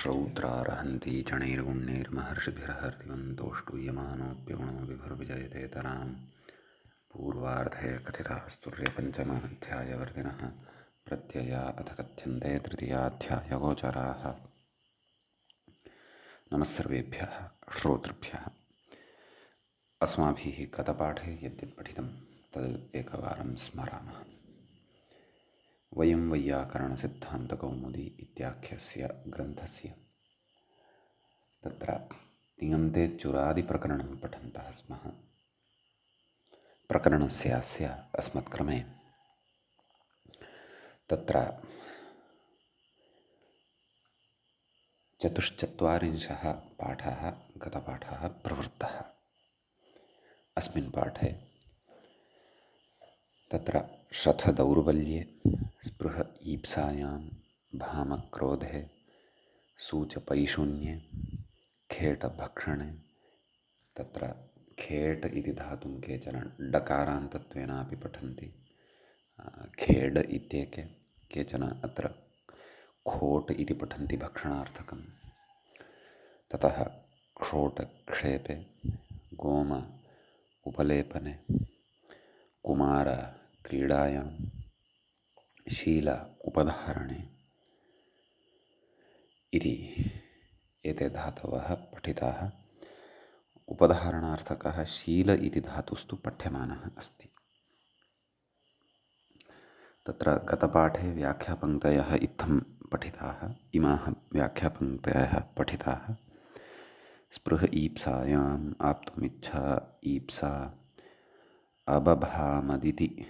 श्रौत्रार्हन्ति चणैर्गुण्यैर्महर्षिभिर्हरिवन्तोष्टूयमानोऽप्यगुणो विभुर्विजयते तरां पूर्वार्धे कथितास्तुर्यपञ्चमाध्यायवर्तिनः प्रत्यया अथ कथ्यन्ते तृतीयाध्यायगोचराः। नमः सर्वेभ्यः श्रोतृभ्यः। अस्माभिः गतपाठे यद्यत् पठितं तद् एकवारं स्मरामः। वयं वैयाकरणसिद्धान्तकौमुदी इत्याख्यस्य ग्रन्थस्य तत्र तिङन्ते चुरादिप्रकरणं पठन्तः स्मः। प्रकरणस्यास्य अस्मत्क्रमे तत्र 44 पाठः गतपाठः प्रवृत्तः। अस्मिन् पाठे तत्र शठदौर्बल्ये, स्पृह ईप्सायां, भामक्रोधे, सूचपैशून्ये, खेटभक्षणे, तत्र खेट इति धातुं केचन डकारान्तत्वेनापि पठन्ति। खेड इत्येके, केचन अत्र खोट इति पठन्ति भक्षणार्थकं। ततः क्षोटक्षेपे, गोम उपलेपने, कुमार क्रीडायां, शील उपधारणे इति एते धातवः पठिताः। उपधारणार्थकः शील इति धातुस्तु पठ्यमानः अस्ति। तत्र गतपाठे व्याख्यापङ्क्तयः इत्थं पठिताः। इमाः व्याख्यापङ्क्तयः पठिताः। स्पृह ईप्सायाम्, आप्तुमिच्छा, ईप्सा, अबभामदिति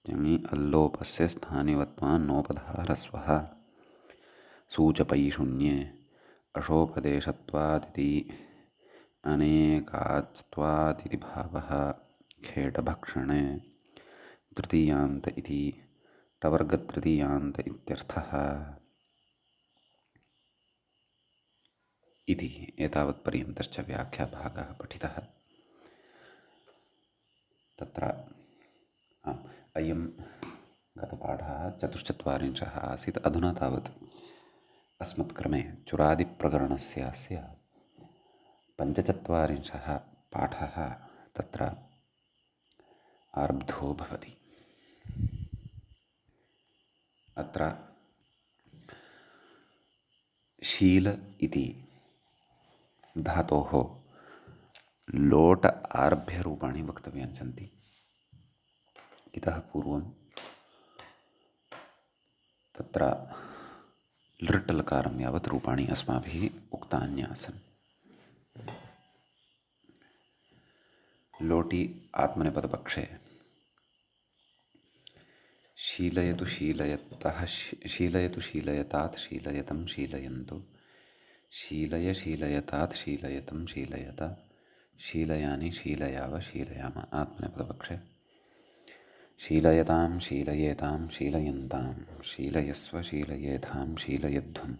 जङि अल्लोपस्य स्थानिवत्वान्नोपधारस्वः। सूचपैशून्ये, अशोपदेशत्वादिति अनेकाच्त्वादिति भावः। खेटभक्षणे, तृतीयान्त इति टवर्गतृतीयान्त इत्यर्थः इति एतावत्पर्यन्तश्च व्याख्याभागः पठितः। तत्र अयं गतपाठः 44 आसीत्। अधुना तावत् अस्मत्क्रमे चुरादिप्रकरणस्यास्य 45 पाठः तत्र आरब्धो भवति। अत्र शील इति धातोः लोट आरभ्यरूपाणि वक्तव्यानि सन्ति। इतः पूर्वं तत्र लृट् लकारं यावत् रूपाणि अस्माभिः उक्तान्यासन्। लोटि आत्मनेपदपक्षे शीलयतु शीलयतः, शीलयतु शीलयतात्, शीलयतं शीलयन्तु, शीलय शीलयतात्, शीलयतं शीलयत, शीलयानि शीलयाव शीलयाम। आत्मनेपदपक्षे शीलयतां शीलयेतां शीलयन्तां, शीलयस्व शीलयेधां शीलयध्वं,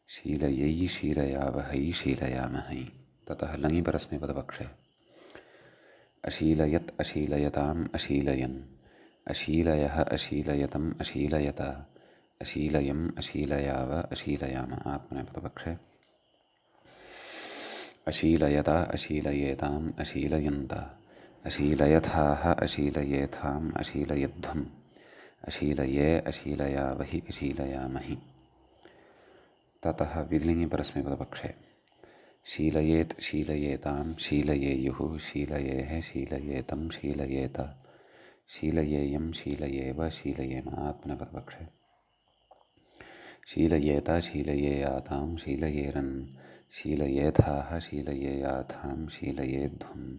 शीलयै शीलयावहै शीलयामहै। ततः लङि परस्मैपदपक्षे अशीलयत् अशीलयताम् अशीलयन्, अशीलयः अशीलयतम् अशीलयत, अशीलयम् अशीलयाव अशीलयाम। आत्मनेपदपक्षे अशीलयत अशीलयेताम् अशीलयन्त, अशीलयथाः अशीलयेथाम् अशीलयध्वम्, अशीलये अशीलयावहि अशीलयामहि। ततः विलिङि परस्मैपदपक्षे शीलयेत् शीलयेतां शीलयेयुः, शीलयेः शीलयेतं शीलयेत, शीलयेयं शीलयेव शीलयेम। आत्मनेपदपक्षे शीलयेत शीलयेयातां शीलयेरन्, शीलयेथाः शीलयेयाथां शीलयेध्वं,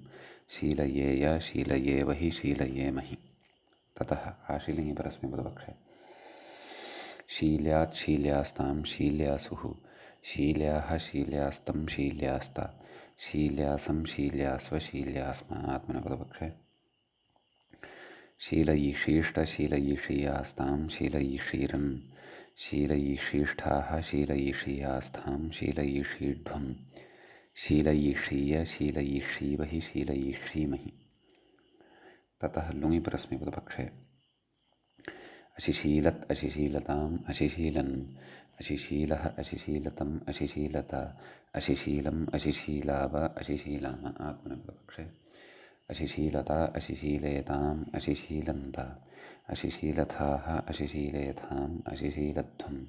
शीलयेय शीलयेवहि शीलयेमहि। ततः आशीलिङि परस्मैपदपक्षे शील्यात् शील्यास्तां शील्यासुः, शील्याः शील्यास्तं शील्यास्त, शील्यासं शील्यास्व शील्यास्म। आत्मनेपदपक्षे शीलयिषीष्ट शीलयिषीयास्तां शीलयिषीरन्, शीलयिषीष्ठाः शीलयिषीयास्थां शीलयिषीध्वं, शीलयिषीय शीलयिषीवहि शीलयिषीमहि। ततः लुङि परस्मैपदपक्षे अशिशीलत् अशिशीलताम् अशिशीलन्, अशिशीलः अशिशीलतम् अशिशीलता अशिशीलम् अशिशीलाव अशिशीलाम आत्मनेपदपक्षे अशिशीलता अशिशीलेताम् अशिशीलन्त अशिशीलथाः अशिशीलेथाम् अशिशीलध्वम्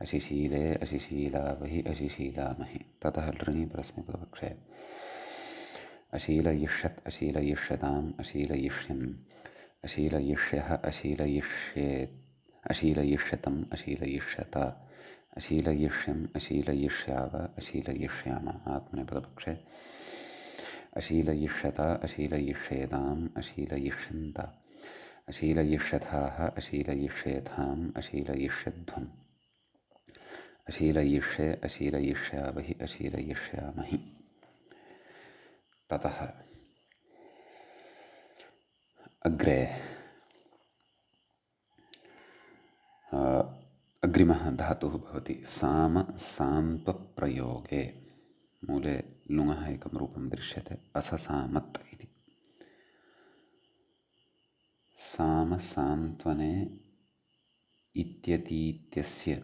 अशिशीले अशिशीलावहि अशिशीलामहि ततः लृङि परस्मैपदपक्षे अशीलयिष्यत् अशीलयिष्यताम् अशीलयिष्यन् अशीलयिष्यः अशीलयिष्येत् अशीलयिष्यतम् अशीलयिष्यत अशीलयिष्यम् अशीलयिष्याव अशीलयिष्याम आत्मनेपदपक्षे अशीलयिष्यत अशीलयिष्येताम् अशीलयिष्यन्त अशीलयिष्यथाः अशीलयिष्येथाम् अशीलयिष्यध्वम् अशीलयिष्ये अशीलयिष्यावहि अशीलयिष्यामहि ततः अग्रे अग्रिमः धातुः भवति साम सान्त्वप्रयोगे मूले लुङः एकं रूपं दृश्यते अससामत् इति साम सान्त्वने इत्यतीत्यस्य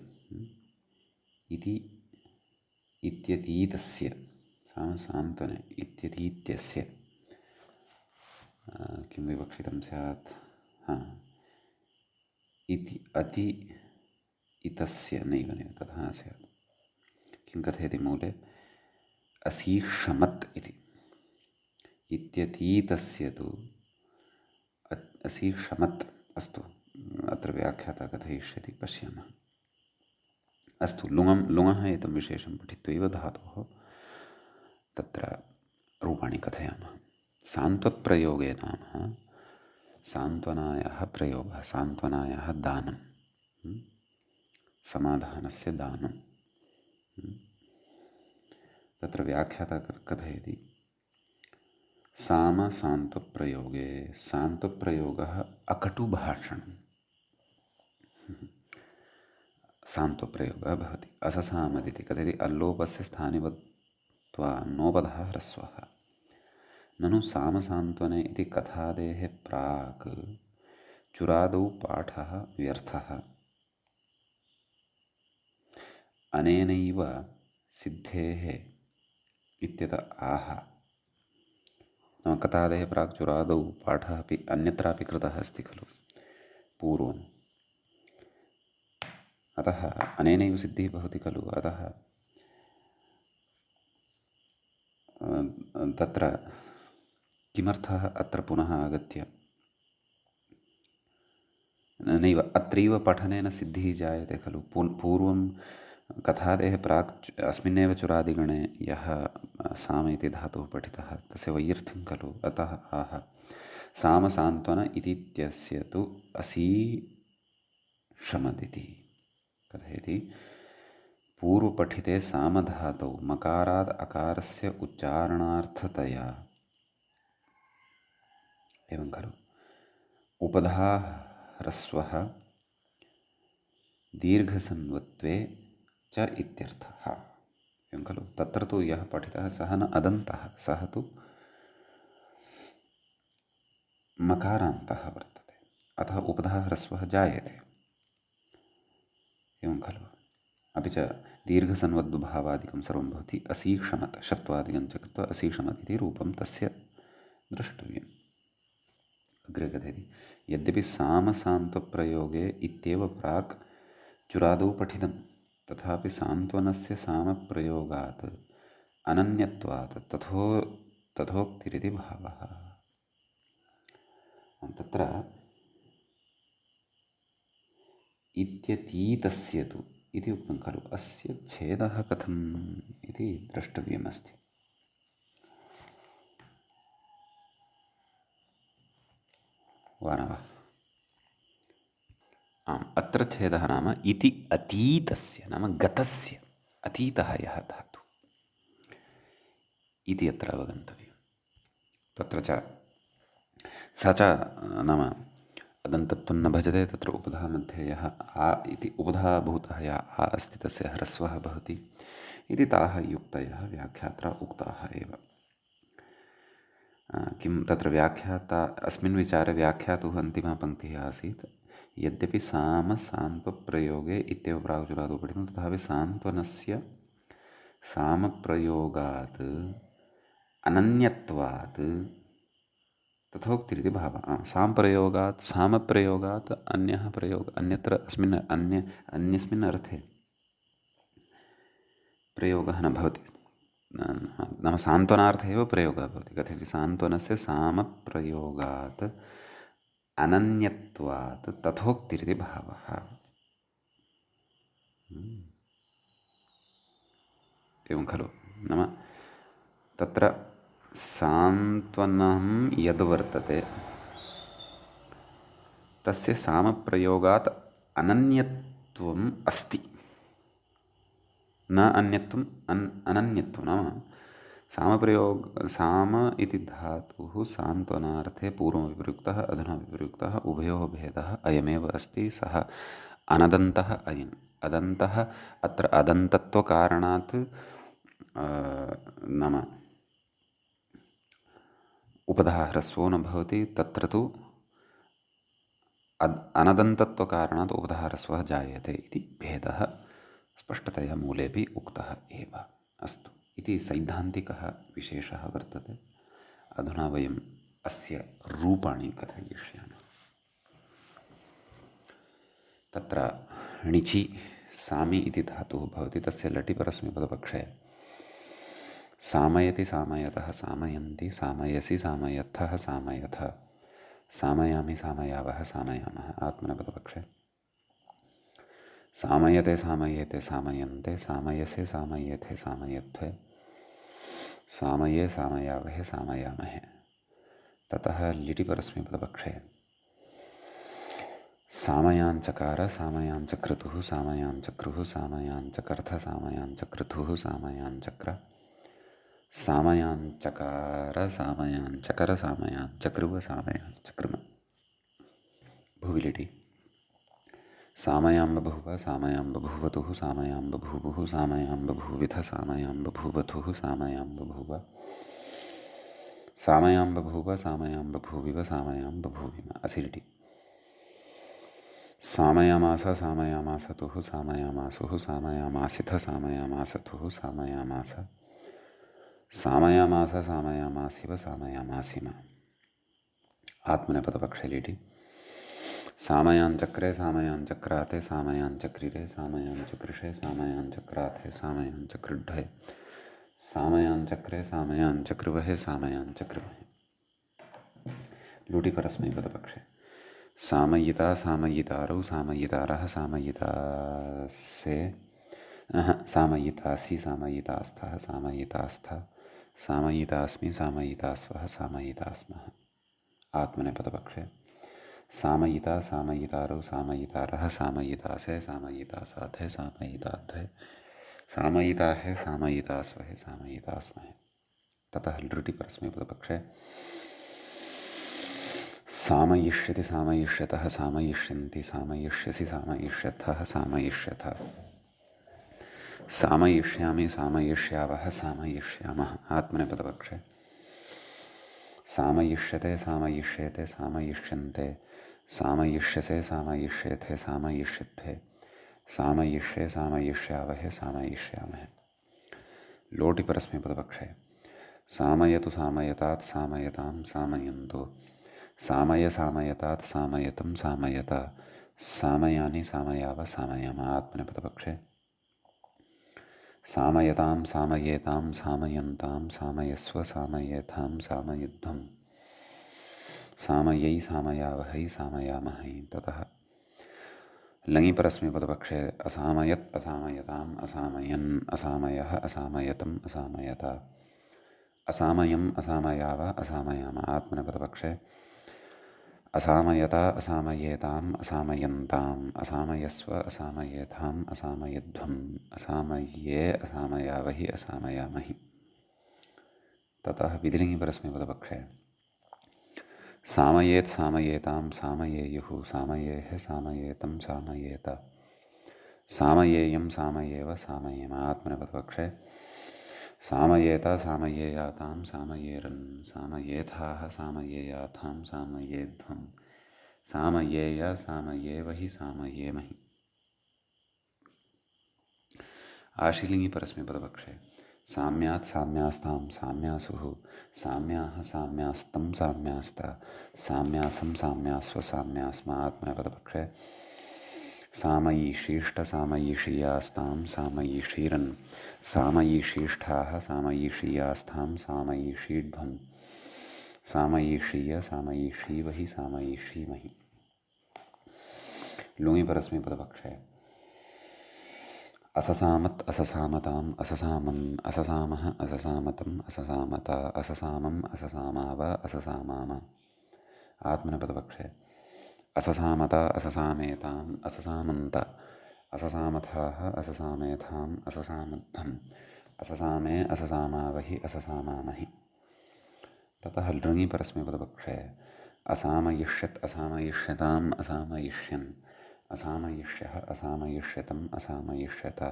इति इत्यतीतस्य साम सान्त्वने इत्यतीत्यस्य किं विवक्षितं स्यात् इति अति इतस्य नैव तथा स्यात् किं कथयति मूले असीक्षमत् इति इत्यतीतस्य तु असीक्षमत् अस्तु अत्र व्याख्याता कथयिष्यति पश्यामः अस्तु लुङः एतं विशेषं पठित्वैव धातोः तत्र रूपाणि कथयामः सान्त्वप्रयोगे नाम सान्त्वनायाः प्रयोगः सान्त्वनायाः दानं समाधानस्य दानं तत्र व्याख्याता कथयति साम सान्त्वप्रयोगे सान्त्वप्रयोगः अकटुभाषणं सान्त्वप्रयोगः भवति अससामदिति कथयति अल्लोपस्य स्थानिवत्वा नोपधः ह्रस्वः ननु सामसान्त्वने इति कथादेः प्राक् चुरादौ पाठः व्यर्थः अनेनैव सिद्धेः इत्यत आह नाम कथादेः प्राक् चुरादौ पाठः अपि अन्यत्रापि कृतः अस्ति खलु पूर्वम् अतः अनेनैव सिद्धिः भवति खलु अतः तत्र किमर्थः अत्र पुनः आगत्य नैव अत्रैव पठनेन सिद्धिः जायते खलु पूर्वं कथादेः प्राक् अस्मिन्नेव चुरादिगणे यः साम इति धातुः पठितः तस्य वैयर्थ्यं खलु अतः आह सामसान्त्वन इत्यस्य तु असीषमदिति कथयति पूर्वपठिते सामधातौ मकाराद् अकारस्य उच्चारणार्थतया एवं खलु उपधा ह्रस्वः दीर्घसन्वत्वे च इत्यर्थः एवं खलु तत्र तु यः पठितः सः न अदन्तः सः तु मकारान्तः वर्तते अतः उपधा ह्रस्वः जायते एवं खलु अपि च दीर्घसन्वद्भावादिकं सर्वं भवति असीक्षमत् षत्वादिकं च कृत्वा असीक्षमत् इति रूपं तस्य द्रष्टव्यम् अग्रे कथयति यद्यपि सामसान्त्वप्रयोगे इत्येव प्राक् चुरादौ पठितं तथापि सान्त्वनस्य सामप्रयोगात् अनन्यत्वात् तथोक्तिरिति भावः तत्र इत्यतीतस्य तु इति उक्तं खलु अस्य छेदः कथम् इति द्रष्टव्यमस्ति वा न वा आम् अत्र छेदः नाम इति अतीतस्य नाम गतस्य अतीतः यः धातु इति अत्र अवगन्तव्यं तत्र च स च नाम अदन्तत्वं न भजते तत्र उपधा मध्ये यः आ इति उपधाभूतः यः आ अस्ति तस्य ह्रस्वः भवति इति ताः युक्तयः व्याख्यात्रा उक्ताः एव किं तत्र व्याख्याता अस्मिन् विचारे व्याख्यातुः अन्तिमा पङ्क्तिः आसीत् यद्यपि साम सान्त्वप्रयोगे इत्येव प्रागुचुरादौ पठितं तथापि सान्त्वनस्य सामप्रयोगात् अनन्यत्वात् तथोक्तिरिति भावः। सामप्रयोगात् अन्यः प्रयोगः अन्यत्र अन्यस्मिन् अर्थे प्रयोगः न भवति। नाम सान्त्वनार्थे एव प्रयोगः भवति। कथयति सान्त्वनस्य सामप्रयोगात् अनन्यत्वात् तथोक्तिरिति भावः। एवं खलु। नाम तत्र सान्त्वनं यद् वर्तते तस्य सामप्रयोगात् अनन्यत्वम् अस्ति, न अन्यत्वम् अनन्यत्वं। नाम साम इति धातुः सान्त्वनार्थे पूर्वविप्रयुक्तः अधुना विप्रयुक्तः उभयोः भेदः अयमेव अस्ति। सः अनदन्तः अयम् अदन्तः। अत्र अदन्तत्वकारणात् नाम उपधः ह्रस्वो न भवति। तत्र तु अनदन्तत्वकारणात् उपधः ह्रस्वः जायते इति भेदः स्पष्टतया मूलेपि उक्तः एव। अस्तु इति सैद्धान्तिकः विशेषः वर्तते। अधुना वयम् अस्य रूपाणि कथयिष्यामः। तत्र णिचि सामि इति धातुः भवति। तस्य लटि परस्मैपदपक्षे सामयति सामयतः सामयन्ति सामयसि सामयथः सामयथ सामयामि सामयावः सामयामः आत्मनेपदपक्षे सामयते सामयेते सामयन्ते सामयसे सामयेथे सामयध्वे सामये सामयावहे सामयामहे। ततः लिटि परस्मैपदपक्षे सामयांचकार सामयांचक्रतुः सामयांचक्रुः सामयांचकर्थ सामयांचक्रतुः सामयांचक्र सामयांचकार सामयांचकर सामयांचक्रुव सामयांचक्रम। भुविलिटि सामयां बभूव सामयां बभूवतुः सामयां बभूवुः सामयां बभूविथ सामयां बभूवथुः सामयां बभूव सामयां बभूव सामयां बभूविव सामयां बभूविम। असिलिटि सामयामास सामयामासतुः सामयामासुः सामयामासिथ सामयामासथुः सामयामास सामयामास सामयामासिव सामयामासिम। आत्मनेपदपक्षे लिटि सामयांचक्रे सामयांचक्राते सामयांचक्रिरे सामयांचकृषे सामयांचक्राथे सामयांचकृढ्ढे सामयांचक्रे सामयांचकृवहे सामयांचकृवहे। लुटि परस्मैपदपक्षे सामयिता सामयितारौ सामयितारः सामयितासे सामयितासि सामयितास्थः सामयितास्थ सामयितास्मि सामयितास्वः सामयितास्मः। आत्मनेपदपक्षे सामयिता सामयितारौ सामयितारः सामयितासे सामयितासाथे सामयिताध्वे सामयिताहे सामयितास्वहे सामयितास्महे। ततः लृटि परस्मैपदपक्षे सामयिष्यति सामयिष्यतः सामयिष्यन्ति सामयिष्यसि सामयिष्यथः सामयिष्यथ सामयिष्यामि सामयिष्यावः सामयिष्यामः। आत्मनेपदपक्षे सामयिष्यते सामयिष्येते सामयिष्यन्ते सामयिष्यसे सामयिष्येथे सामयिष्यध्वे सामयिष्ये सामयिष्यावहे सामयिष्यामहे। लोटि परस्मैपदपक्षे सामयतु सामयतात् सामयतां सामयन्तु सामय सामयतात् सामयतं सामयत सामयानि सामयाव सामयाम। आत्मनेपदपक्षे सामयतां सामयेतां सामयन्तां सामयस्व सामयेथां सामयुध्वं सामयै सामयावहै सामयामहै। ततः लङि परस्मैपदपक्षे असामयत् असामयताम् असामयन् असामयः असामयतम् असामयत असामयम् असामयाव असामयाम। आत्मनेपदपक्षे असामयता असामयेताम् असामयन्ताम् असामयस्व असामयेथाम् असामयध्वम् असामये असामयावहि असामयामहि। ततः विधिलिङि परस्मैपदपक्षे सामयेत् सामयेतां सामयेयुः सामयेः सामयेतं सामयेत सामयेयं सामयेव सामयेम। आत्मनेपदपक्षे सामयेता सामयेयातां सामयेरन् सामयेथाः सामयेयाथां सामयेध्वं सामयेय सामयेवहि सामयेमहि। आशीलिङ्गि परस्मैपदपक्षे साम्यात् साम्यास्तां साम्यासुः साम्याः साम्यास्तं साम्यास्ता साम्यासं साम्यास्व साम्यास्मा। आत्मनेपदपक्षे सामयीशीष्टसामयीषीयास्तां सामयीषीरन् सामयीशीष्ठाः सामयीषीयास्तां सामयीषीध्वं सामयीषीय सामयीषीवहि सामयीषीमहि। लुङि परस्मैपदपक्षे अससामत् अससामताम् अससामन् अससामः अससामतम् अससामता अससामम् अससामाव अससामाम। आत्मनेपदपक्षे अससामता अससामेताम् अससामन्त अससामथाः अससामेथाम् अससामद्धम् अससामे अससामावहि अससामामहि। ततः लृङि परस्मैपदपक्षे असामयिष्यत् असामयिष्यताम् असामयिष्यन् असामयिष्यः असामयिष्यतम् असामयिष्यत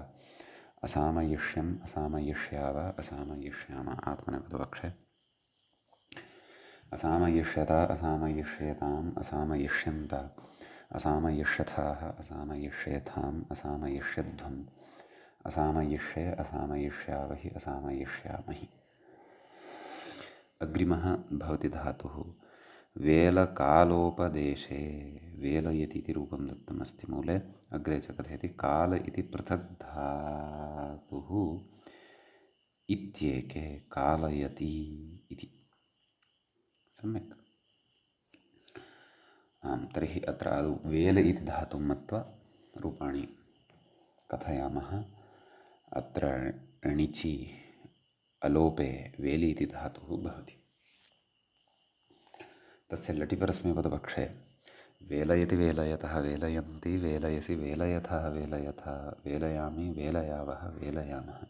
असामयिष्यम् असामयिष्याव असामयिष्याम। आत्मनेपदपक्षे असामयिष्यत असामयिष्येताम् असामयिष्यन्त असामयिष्यथाः असामयिष्येथाम् असामयिष्यध्वम् असामयिष्ये असामयिष्यावहि असामयिष्यामहि। अग्रिमः भवति धातुः वेलकालोपदेशे। वेलयति इति रूपं दत्तमस्ति मूले। अग्रे च कथयति काल इति पृथक् धातुः इत्येके कालयति इति। सम्यक्। आम्, तर्हि अत्र आदौ वेल इति धातुं मत्वा रूपाणि कथयामः। अत्र णिचि अलोपे वेलि इति धातुः भवति। तस्य लटिपरस्मैपदपक्षे वेलयति वेलयतः वेलयन्ति वेलयसि वेलयथः वेलयथा वेलयामि वेलयावः वेलयामः।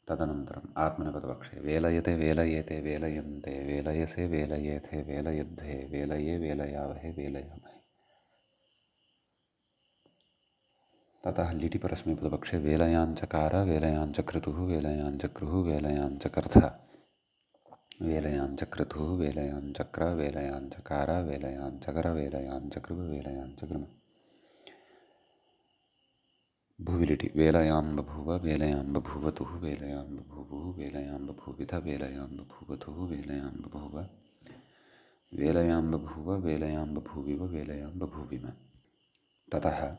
तदनन्तरम् आत्मनेपदपक्षे वेलयते वेलयेते वेलयन्ते वेलयसे वेलयेथे वेलयध्वे वेलये वेलयावहे वेलयामहे। ततः लिटिपरस्मैपदपक्षे वेलयाञ्चकार वेलयाञ्चक्रतुः वेलयाञ्चक्रुः वेलयाञ्चकर्थ वेलयाञ्चक्रतुः वेलयाञ्चक्र वेलयाञ्चकार वेलयाञ्चकर वेलयाञ्चकृ वेलयाञ्चकृम। भुविलिटि वेलयां बभूव वेलयां बभूवतुः वेलयां बभूवुः वेलयां बभूविथ वेलयां बभूवतुः वेलयां बभूव वेलयां बभूव वेलयां बभूविव वेलयां बभूविम। ततः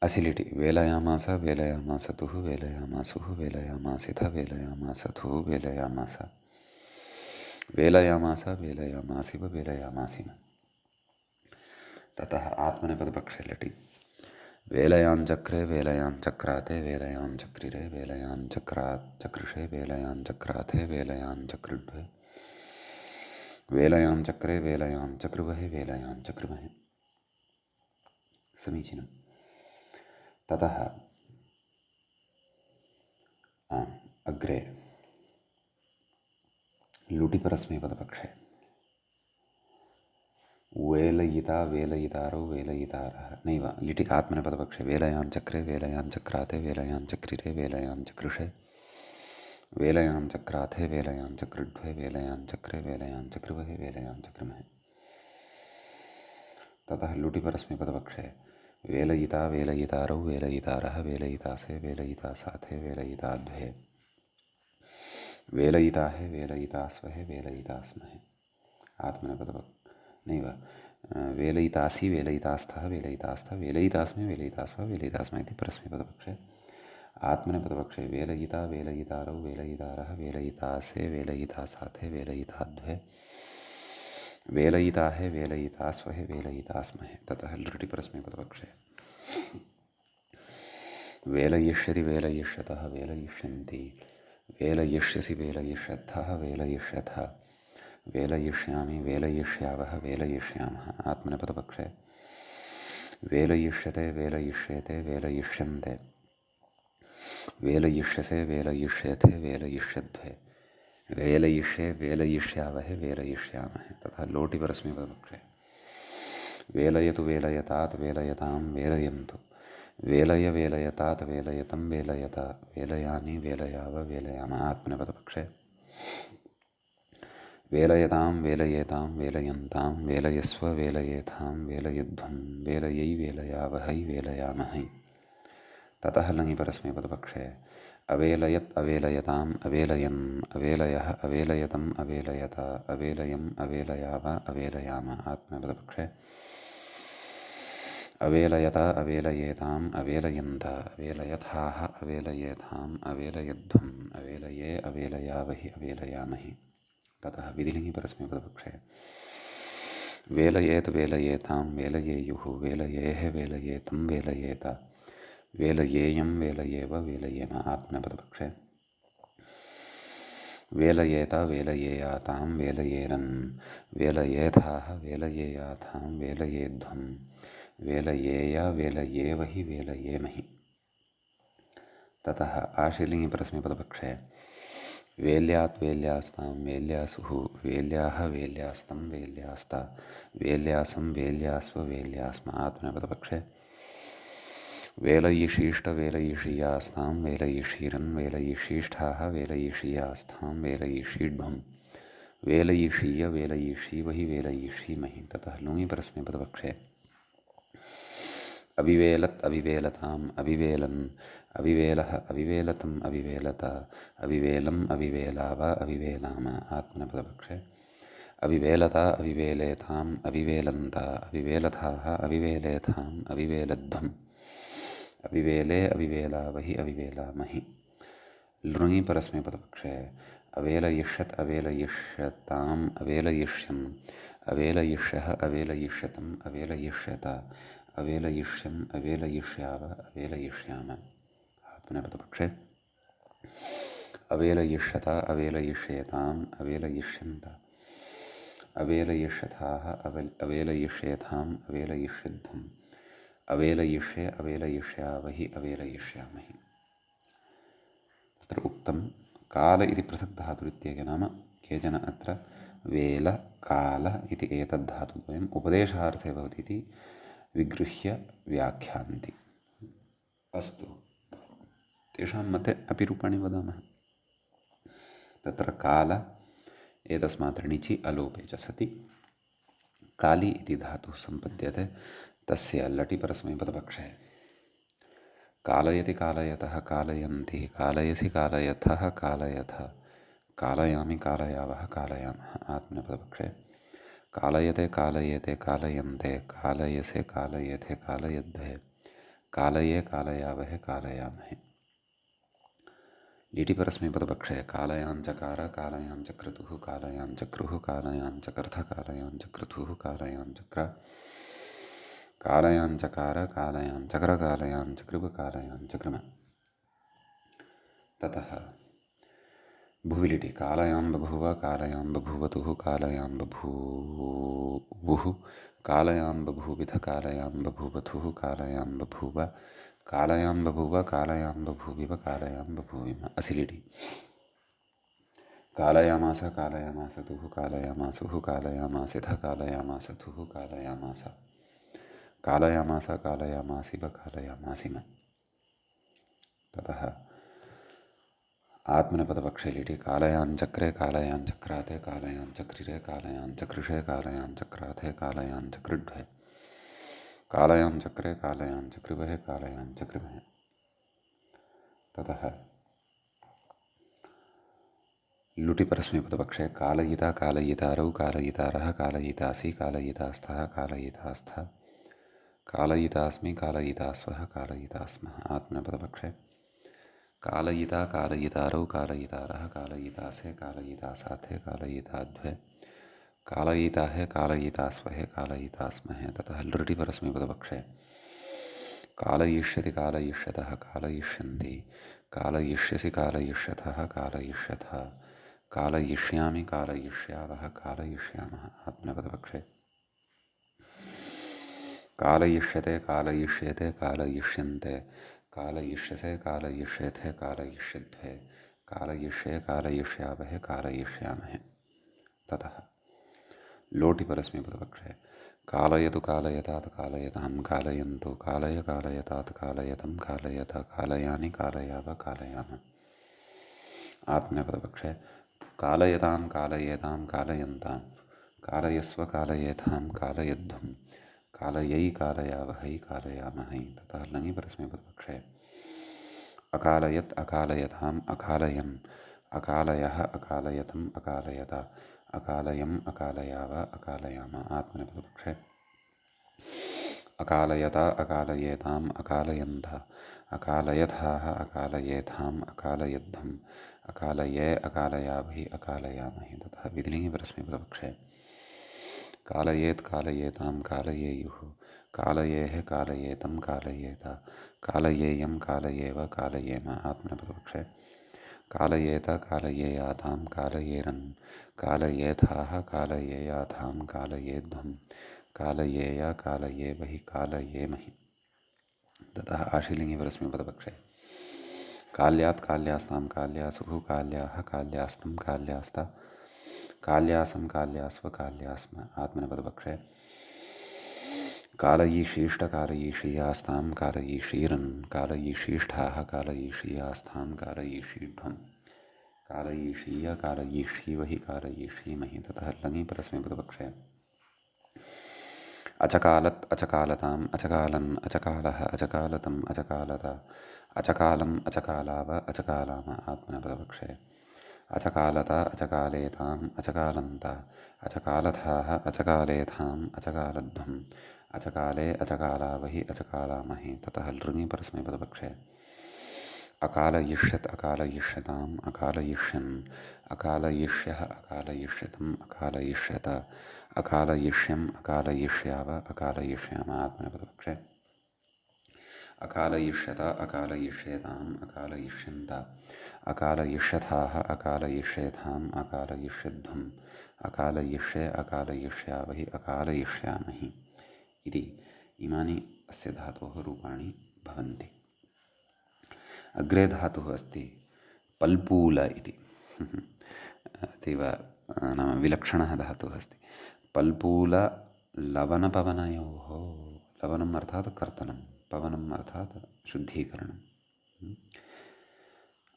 असिलिटि वेलयामास वेलयामासतुः वेलयामासुः वेलयामासिथ वेलयामासथुः वेलयामास वेलयामास वेलयामासिव वेलयामासिम। ततः आत्मनेपदपक्षे लटि वेलयाञ्चक्रे वेलयाञ्चक्राते वेलयाञ्चक्रिरे वेलयाञ्चक्राचकृषे वेलयाञ्चक्राथे वेलयाञ्चकृड्वे वेलयाञ्चक्रे वेलयाञ्चकृवहे वेलयाञ्चकृमहे। समीचीनम्। ततः अग्रे लुटिपरस्मैपदपक्षे वेलयिता वेलयितारौ वेलयितारः नैव लिटि आत्मनेपदपक्षे वेलयाञ्चक्रे वेलयाञ्चक्राते वेलयाञ्चक्रिरे वेलयाञ्चकृषे वेलयाञ्चक्राथे वेलयाञ्चकृड्वे वेलयाञ्चक्रे वेलयाञ्चकृवहे वेलयाञ्चकृमहे। ततः लुटिपरस्मैपदपक्षे वेलयिता वेलयितारौ वेलयितारः वेलयितासे वेलयितासाथे वेलयिताध्वे वेलयिताहे वेलयितास्वहे वेलयितास्महे। आत्मनेपदपक्षे नैव वेलयितासि वेलयितास्थः वेलयितास्थ वेलयितास्मे वेलयितास्व वेलयितास्म इति परस्मैपदपक्षे। आत्मनेपदपक्षे वेलयिता वेलयितारौ वेलयितारः वेलयितासे वेलयितासाथे वेलयिताध्वे वेलयिताहे वेलयितास्वहे वेलयितास्महे। ततः लृटिपरस्मैपदपक्षे वेलयिष्यति वेलयिष्यतः वेलयिष्यन्ति वेलयिष्यसि वेलयिष्यथः वेलयिष्यथ वेलयिष्यामि वेलयिष्यावः वेलयिष्यामः। आत्मनेपदपक्षे वेलयिष्यते वेलयिष्येते वेलयिष्यन्ते वेलयिष्यसे वेलयिष्येथे वेलयिष्यध्वे वेलयिष्ये वेलयिष्यावहे वेलयिष्यामहे। तथा लोटिपरस्मैपदपक्षे वेलयतु वेलयतात् वेलयतां वेलयन्तु वेलय वेलयतात् वेलयतं वेलयता वेलयानि वेलयाव वेलयाम। आत्मनेपदपक्षे वेलयतां वेलयेतां वेलयन्तां वेलयस्व वेलयेथां वेलयध्वं वेलयै वेलयावहै वेलयामहै। ततः लङि परस्मैपदपक्षे अवेलयत् अवेलयताम् अवेलयन् अवेलयः अवेलयतम् अवेलयत अवेलयम् अवेलयाव अवेलयाम। आत्मनेपदपक्षे अवेलयत अवेलयेताम् अवेलयन्त अवेलयथाः अवेलयेथाम् अवेलयध्वम् अवेलये अवेलयावहि अवेलयामहि। ततः विधिलिङि परस्मैपदपक्षे वेलयेत वेलयेतां वेलयेयुः वेलयेः वेलयेतं वेलयेत वेलयेयं वेलयेव वेलयेम। आत्मनेपदपक्षे वेलयेत वेलयेयातां वेलयेरन् वेलयेथाः वेलयेयाथां वेलयेध्वं वेलयेय वेलयेवहि वेलयेमहि। ततः आशीलिङि परस्मैपदपक्षे वेल्यात् वेल्यास्तां वेल्यासुः वेल्याः वेल्यास्तं वेल्यास्त वेल्यासं वेल्यास्व वेल्यास्म। आत्मनेपदपक्षे वेलयिषीष्ट वेलयिषीयास्तां वेलयिषीरन् वेलयिषीष्ठाः वेलयिषीयास्तां वेलयिषीड्भं वेलयिषीय वेलयिषीवहि वेलयिषीमहि। ततः लुङि परस्मैपदपक्षे अविवेलत् अविवेलताम् अविवेलन् अविवेलः अविवेलतम् अविवेलत अविवेलम् अविवेलाव अविवेलाम। आत्मनेपदपक्षे अविवेलत अविवेलेताम् अविवेलन्त अविवेलथाः अविवेलेथाम् अविवेलध्वम् अविवेले अविवेलावहि अविवेलामहि। लृङि परस्मैपदपक्षे अवेलयिष्यत् अवेलयिष्यताम् अवेलयिष्यन् अवेलयिष्यः अवेलयिष्यतम् अवेलयिष्यत अवेलयिष्यम् अवेलयिष्याव अवेलयिष्याम। आत्मनेपदपक्षे अवेलयिष्यत अवेलयिष्येताम् अवेलयिष्यन्त अवेलयिष्यथाः अवेलयिष्येथाम् अवेलयिष्यध्वम् अवेलयिष्ये अवेलयिष्यावहि अवेलयिष्यामहि। तत्र उक्तं काल इति पृथक् धातुरित्येके नाम केचन अत्र वेल काल इति एतद्धातुद्वयम् उपदेशार्थे भवति इति विगृह्य व्याख्यान्ति। अस्तु, तेषां मते अपि रूपाणि वदामः। तत्र काल एतस्मात् णिचि अलोपे च सति काली इति धातुः सम्पद्यते। तस्य लटि परस्मैपदपक्षे कालयति कालयतः कालयन्ति कालयसि कालयथः कालयथ कालयामि कालयावः कालयामः। आत्मनेपदपक्षे कालयते कालयेते कालयन्ते कालयसे कालयेथे कालयध्वे कालये कालयावहे कालयामहे। लिटि परस्मैपदपक्षे कालयाञ्चकार कालयाञ्चक्रतुः कालयाञ्चक्रुः कालयाञ्चकर्थ कालयाञ्चक्रतुः कालयाञ्चक्र कालयाञ्चकार कालयाञ्चक्र कालयाञ्चकृभ कालयाञ्चकृम। ततः भुविलिटि कालयां बभूव कालयां बभूवतुः कालयां बभूवुः कालयां बभूविथ कालयां बभूवथुः कालयां बभूव कालयां बभूव कालयां बभूविव कालयां बभूविम। असिलिटि कालयामास कालयामासतुः कालयामासुः कालयामासिथ कालयामासथुः कालयामास कालयामास कालयामासिव कालयामासिम। ततः आत्मनेपदपक्षे लिटि कालयाञ्चक्रे कालयाञ्चक्राते कालयाञ्चक्रिरे कालयाञ्चकृषे कालयाञ्चक्राथे कालयाञ्चकृड्वे कालयाञ्चक्रे कालयाञ्चकृवहे कालयाञ्चकृमहे। ततः लुटि परस्मैपदपक्षे कालयिता कालयितारौ कालयितारः कालयितासि कालयितास्थः कालयितास्थ कालयितास्मि कालयितास्वः कालयितास्मः। आत्मनेपदपक्षे कालयिता कालयितारौ कालयितारः कालयितासे कालयितासाथे कालयिताध्वे कालयिताहे कालयितास्वहे कालयितास्महे। ततः लृटि परस्मैपदपक्षे कालयिष्यति कालयिष्यतः कालयिष्यन्ति कालयिष्यसि कालयिष्यथः कालयिष्यथ कालयिष्यामि कालयिष्यावः कालयिष्यामः। आत्मनेपदपक्षे कालयिष्यते कालयिष्येते कालयिष्यन्ते कालयिष्यसे कालयिष्येथे कालयिष्यध्वे कालयिष्ये कालयिष्यावहे कालयिष्यामहे। ततः लोटि परस्मैपदपक्षे कालयतु कालयतात् कालयतां कालयन्तु कालय कालयतात् कालयतं कालयत कालयानि कालयाव कालयाम। आत्मनेपदपक्षे कालयतां कालयेतां कालयन्तां कालयस्व कालयेतां कालयध्वं कालयै कालयावहै कालयामहै। ततः लङि परस्मैपदपक्षे अकालयत् अकालयताम् अकालयन् अकालयः अकालयतम् अकालयत अकालयम् अकालयाव अकालयाम। आत्मनेपदपक्षे अकालयत अकालयेताम् अकालयन्त अकालयथाः अकालयेथाम् अकालयध्वम् अकालये अकालयावहि अकालयामहि। ततः विधिलिङ्गि परस्मैपदपक्षे कालयेत् कालयेतां कालयेयुः कालयेः कालयेतं कालयेत कालयेयं कालयेव कालयेम। आत्मनेपदपक्षे कालयेत कालयेयातां कालयेरन् कालयेथाः कालयेयाथां कालयेध्वं कालयेय कालयेवहि कालयेमहि। ततः आशीलिङ्गि परस्मैपदपक्षे काल्यात् काल्यास्तां काल्यासुः काल्याः काल्यास्तं काल्यास्त काल्यासं काल्यास्व काल्यास्म। आत्मनेपदपक्षे कालयीशीष्ट कालयीषीयास्तां कालयीषीरन् कालयीशीष्ठाः कालयीषीयास्तां कालयीषीध्वं कालयीषीय कालयीषीवहि कालयीषीमहि। ततः लङि परस्मैपदपक्षे अचकालत् अचकालताम् अचकालन् अचकालः अचकालतम् अचकालत अचकालम् अचकालाव अचकालाम। आत्मनेपदपक्षे अचकालत अचकालेताम् अचकालन्त अचकालथाः अचकालेथाम् अचकालध्वम् अचकाले अचकालावहि अचकालामहि। ततः लृङि परस्मैपदपक्षे अकालयिष्यत् अकालयिष्यताम् अकालयिष्यन् अकालयिष्यः अकालयिष्यतम् अकालयिष्यत अकालयिष्यम् अकालयिष्याव अकालयिष्याम। आत्मनेपदपक्षे अकालयिष्यत अकालयिष्येताम् अकालयिष्यन्त अकालयिष्यथाः अकालयिष्येथाम् अकालयिष्यध्वम् अकालयिष्ये अकालयिष्यावहि अकालयिष्यामहि इति इमानि अस्य धातोः रूपाणि भवन्ति। अग्रे धातुः अस्ति पल्पूल इति अतीव नाम विलक्षणः धातुः अस्ति। पल्पूल लवनपवनयोः लवनम् अर्थात् कर्तनं पवनम् अर्थात् शुद्धीकरणम्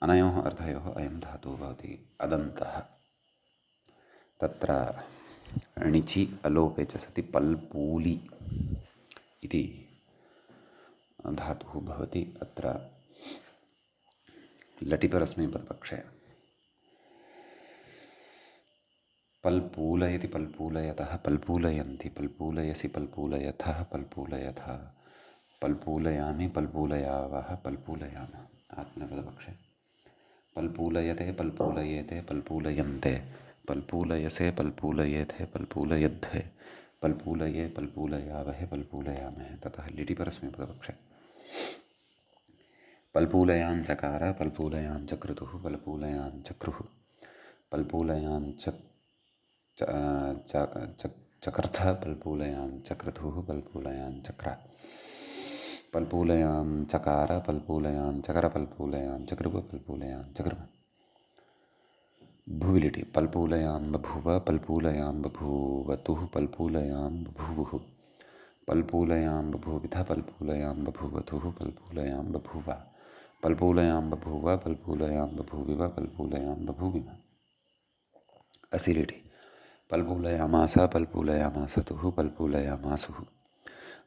अनयोः अर्थयोः अयं धातुः भवति। अदन्तः तत्र णिचि अलोपे च सति पल्पूलि इति धातुः भवति। अत्र लटिपरस्मैपदपक्षे पल्पूलयति पल्पूलयतः पल्पूलयन्ति पल्पूलयसि पल्पूलयथः पल्पूलयथ पल्पूलयामि पल्पूलयावः पल्पूलयामः। आत्मनेपदपक्षे पल्पूलयते पल्पूलयेते पल्पूलयन्ते पल्पूलयसे पल्पूलयेथे पल्पूलयध्वे पल्पूलये पल्पूलयावहे पल्पूलयामहे। ततः लिटिपरस्मैपदपक्षे पल्पूलयाञ्चकार पल्पूलयाञ्चक्रुतुः पल्पूलयाञ्चक्रुः पल्पूलयाञ्चकर्थ पल्पूलयाञ्चक्रतुः पल्पूलयाञ्चक्र पल्पूलयाञ्चकार पल्पूलयाञ्चकर पल्पूलयाञ्चकृप पल्पूलयाञ्चकृम। भुविलिटि पल्पूलयां बभूव पल्पूलयां बभूवतुः पल्पूलयां बभूवुः पल्पूलयां बभूविथ पल्पूलयां बभूवतुः पल्पूलयां बभूव पल्पूलयां बभूव पल्पूलयां बभूविव पल्पूलयां बभूविम। असिलिटि पल्पूलयामास पल्पूलयामासतुः पल्पूलयामासुः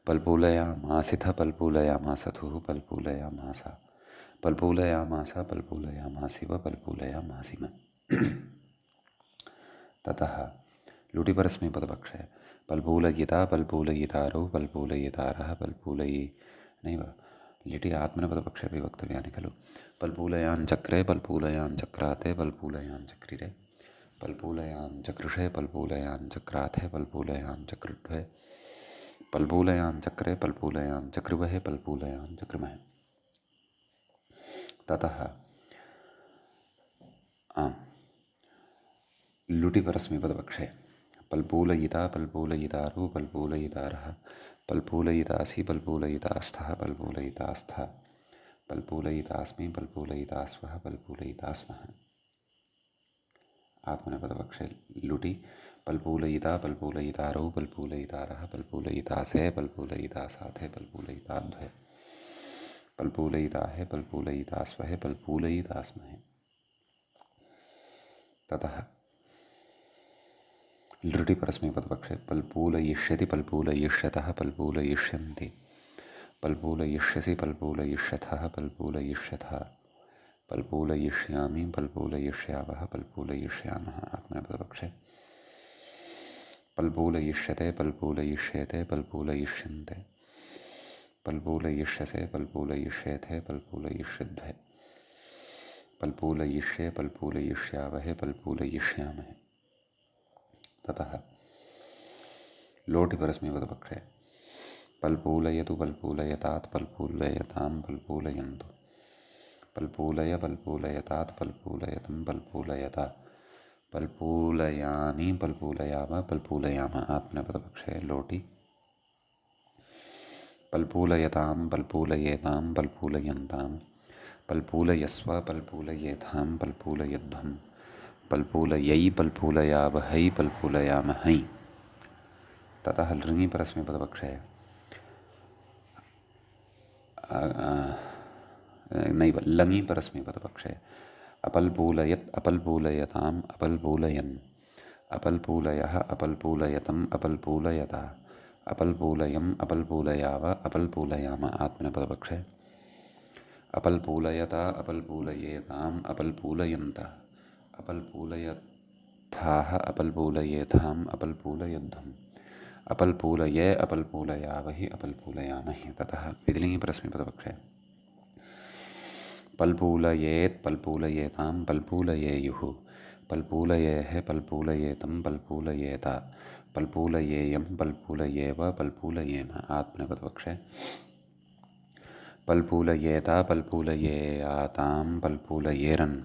पल्पूलयामासिथ पल्पूलयामासतुः पल्पूलयामास पल्पूलयामास पल्पूलयामासिव पल्पूलयामासिम। ततः लुटिपरस्मैपदपक्षे पल्पूलयिता पल्पूलयितारौ पल्पूलयितारः पल्पूलयि नैव लिटि आत्मनेपदपक्षे अपि वक्तव्यानि खलु। पल्पूलयाञ्चक्रे पल्पूलयाञ्चक्राते पल्पूलयाञ्चक्रिरे पल्पूलयाञ्चकृषे पल्पूलयाञ्चक्राथे पल्पूलयाञ्चकृड्वे पल्पूलयाञ्चक्रे पल्पूलयाञ्चकृवहे पल्पूलयाञ्चकृमहे। ततः लुटिपरस्मैपदपक्षे पल्पूलयिता पल्पूलयितारौ पल्पूलयितारः पल्पूलयितासि पल्पूलयितास्थः पल्पूलयितास्थ पल्पूलयितास्मि पल्पूलयितास्वः पल्पूलयितास्मः। आत्मनेपदपक्षे लुटि पल्पूलयिता पल्पूलयितारौ पल्पूलयितारः पल्पूलयितासे पल्पूलयितासाथे पल्पूलयिताध्वे पल्पूलयिताहे पल्पूलयितास्वहे पल्पूलयितास्महे। ततः लृटि परस्मैपदपक्षे पल्पूलयिष्यति पल्पूलयिष्यतः पल्पूलयिष्यन्ति पल्पूलयिष्यसि पल्पूलयिष्यथः पल्पूलयिष्यथा पल्पूलयिष्यामि पल्पूलयिष्यावः पल्पूलयिष्यामः आत्मनेपदपक्षे पल्पूलयिष्यते पल्पूलयिष्येते पल्पूलयिष्यन्ते पल्पूलयिष्यसे पल्पूलयिष्येथे पल्पूलयिष्यध्वे पल्पूलयिष्ये पल्पूलयिष्यावहे पल्पूलयिष्यामहे ततः लोटि परस्मैपदपक्षे पल्पूलयतु पल्पूलयतात् पल्पूलयतां पल्पूलयन्तु पल्पूलय पल्पूलयतात् पल्पूलयतं पल्पूलयता पल्पूलयानि पल्पूलयाव पल्पूलयाम आत्मनेपदपक्षे लोटि पल्पूलयतां पल्पूलयेतां पल्पूलयन्तां पल्पूलयस्व पल्पूलयेथां पल्पूलयध्वं पल्पूलयै पल्पूलयावहै पल्पूलयामहै ततः लृङि परस्मैपदपक्षे नैव लङि परस्मैपदपक्षे अपल्पूलयत् अपल्पूलयताम् अपल्पूलयन् अपल्पूलयः अपल्पूलयतम् अपल्पूलयता अपल्पूलयम् अपल्पूलयाव अपल्पूलयाम आत्मनेपदपक्षे अपल्पूलयता अपल्पूलयेताम् अपल्पूलयन्त अपल्पूलयत्थाः अपल्पूलयेथाम् अपल्पूलयध्वम् अपल्पूलये अपल्पूलयावहि अपल्पूलयामहि ततः विधिलिङि परस्मैपदपक्षे पल्पूलयेत् पल्पूलयेतां पल्पूलयेयुः पल्पूलयेः पल्पूलयेतं पल्पूलयेता पल्पूलयेयं पल्पूलयेव पल्पूलयेम आत्मनेपदपक्षे पल्पूलयेता पल्पूलयेयातां पल्पूलयेरन्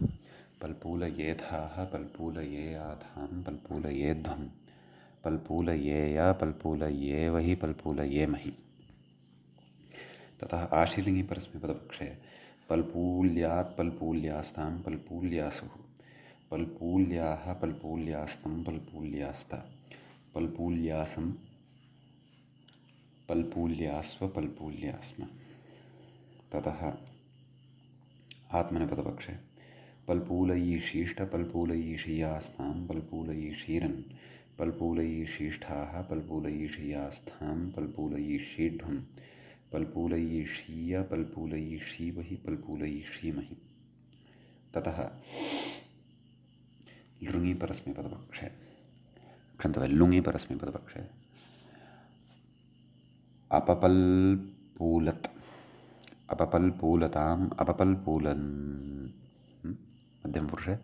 पल्पूलयेथाः पल्पूलयेयाथां पल्पूलयेध्वं पल्पूलयेय पल्पूलयेवहि पल्पूलयेमहि ततः आशीलिङि परस्मैपदपक्षे पल्पूल्यात् पल्पूल्यास्तां पल्पूल्यासुः पल्पूल्याः पल्पूल्यास्तं पल्पूल्यास्त पल्पूल्यासं पल्पूल्यास्व पल्पूल्यास्म ततः आत्मनेपदपक्षे पल्पूलयीषीष्ट पल्पूलयीषीयास्तां पल्पूलयीषीरन् पल्पूलयीषीष्ठाः पल्पूलयीषीयास्थां पल्पूलयीषीढ्वं पल्पूलयीषीय पल्पूलयीषीवहि पल्पूलयीषीमहि ततः लृङि परस्मैपदपक्षे क्षन्तव्य लुङि परस्मैपदपक्षे अपपल्पूलत् अपपल्पूलताम् अपपल्पूलन् मध्यमपुरुषे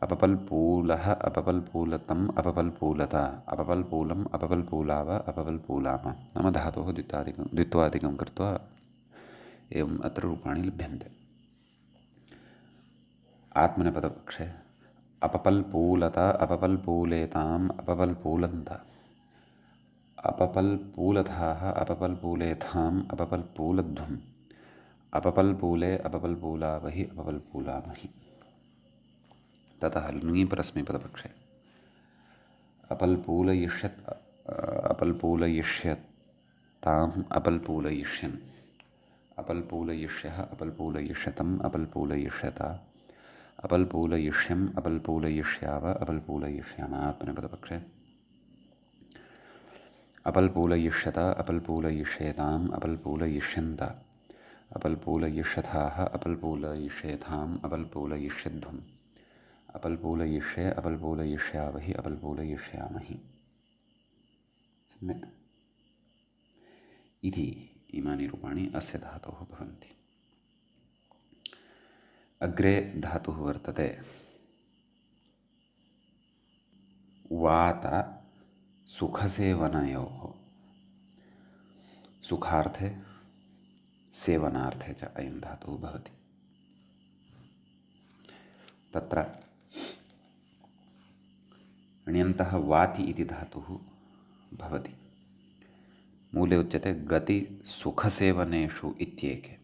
अपपल्पूलः अपपल्पूलतम् अपपल्पूलता अपपल्पूलम् अपपल्पूलाव अपपल्पूलाम नाम धातोः द्वित्वादिकं कृत्वा एवम् अत्र रूपाणि लभ्यन्ते आत्मनेपदपक्षे अपपल्पूलता अपपल्पूलेताम् अपपल्पूलन्त अपपल्पूलथाः अपपल्पूलेथाम् अपपल्पूलध्वम् अपपल्पूले अपपल्पूलावहि अपपल्पूलामहि ततः लृङि परस्मैपदपक्षे अपल्पूलयिष्यत् अपल्पूलयिष्यताम् अपल्पूलयिष्यन् अपल्पूलयिष्यः अपल्पूलयिष्यतम् अपल्पूलयिष्यता अपल्पूलयिष्यम् अपल्पूलयिष्याव अपल्पूलयिष्याम आत्मनेपदपक्षे अपल्पूलयिष्यत अपल्पूलयिष्येताम् अपल्पूलयिष्यन्त अपल्पूलयिष्यथाः अपल्पूलयिष्येथाम् अपल्पूलयिष्यध्वम् अपल्पूलयिष्ये अपल्पूलयिष्यावहि अपल्पूलयिष्यामहि सम्यक् इति इमानि रूपाणि अस्य धातोः भवन्ति अग्रे धातुः वर्तते वात सुखसेवनयोः सुखार्थे सेवनार्थे च अयं धातुः भवति तत्र ण्यन्तः वाति इति धातुः भवति मूले उच्यते गति सुखसेवनेषु इत्येके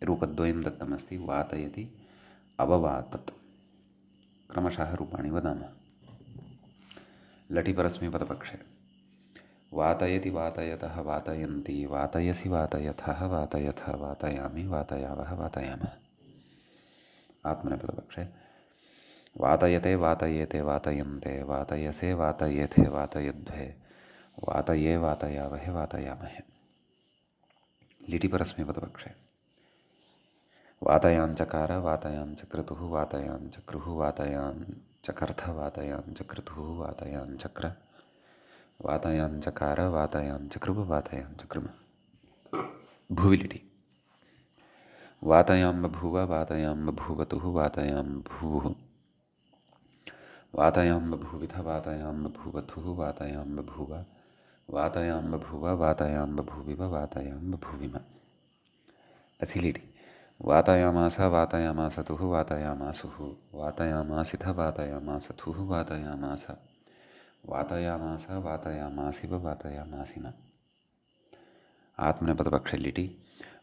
रूपद्वयं दत्तमस्ति वातयति अववातत् क्रमशः रूपाणि वदामः लटि परस्मैपदपक्षे वातयति वातयतः वातयन्ति वातयसि वातयथः वातयथ वातयामि वातयावः वातयामः आत्मनेपदपक्षे वातयते वातयेते वातयन्ते वातयसे वातयेथे वातयध्वे वातये वातयावहे वातयामहे। लिटि परस्मैपदपक्षे वातयांचकार वातयांचक्रतुः वातयांचक्रुः वातयांचकर्थ वातयांचक्रतुः वातयांचक्र वातयांचकार वातयांचकृभ वातयांचकृम। भुवि लिटि वातयां बभूव वातयां बभूवतुः वातयां बभूवुः वातयां बभूविथ वातयां बभूवथुः वातयां बभूव वातयां बभूव वातयां बभूविव वातयां बभूविम। असि लिटि वातयामास वातयामासतुः वातयामासुः वातयामासिथ वातयामासथुः वातयामास वातयामास वातयामासिव वातयामासिम। आत्मनेपदपक्षे लिटि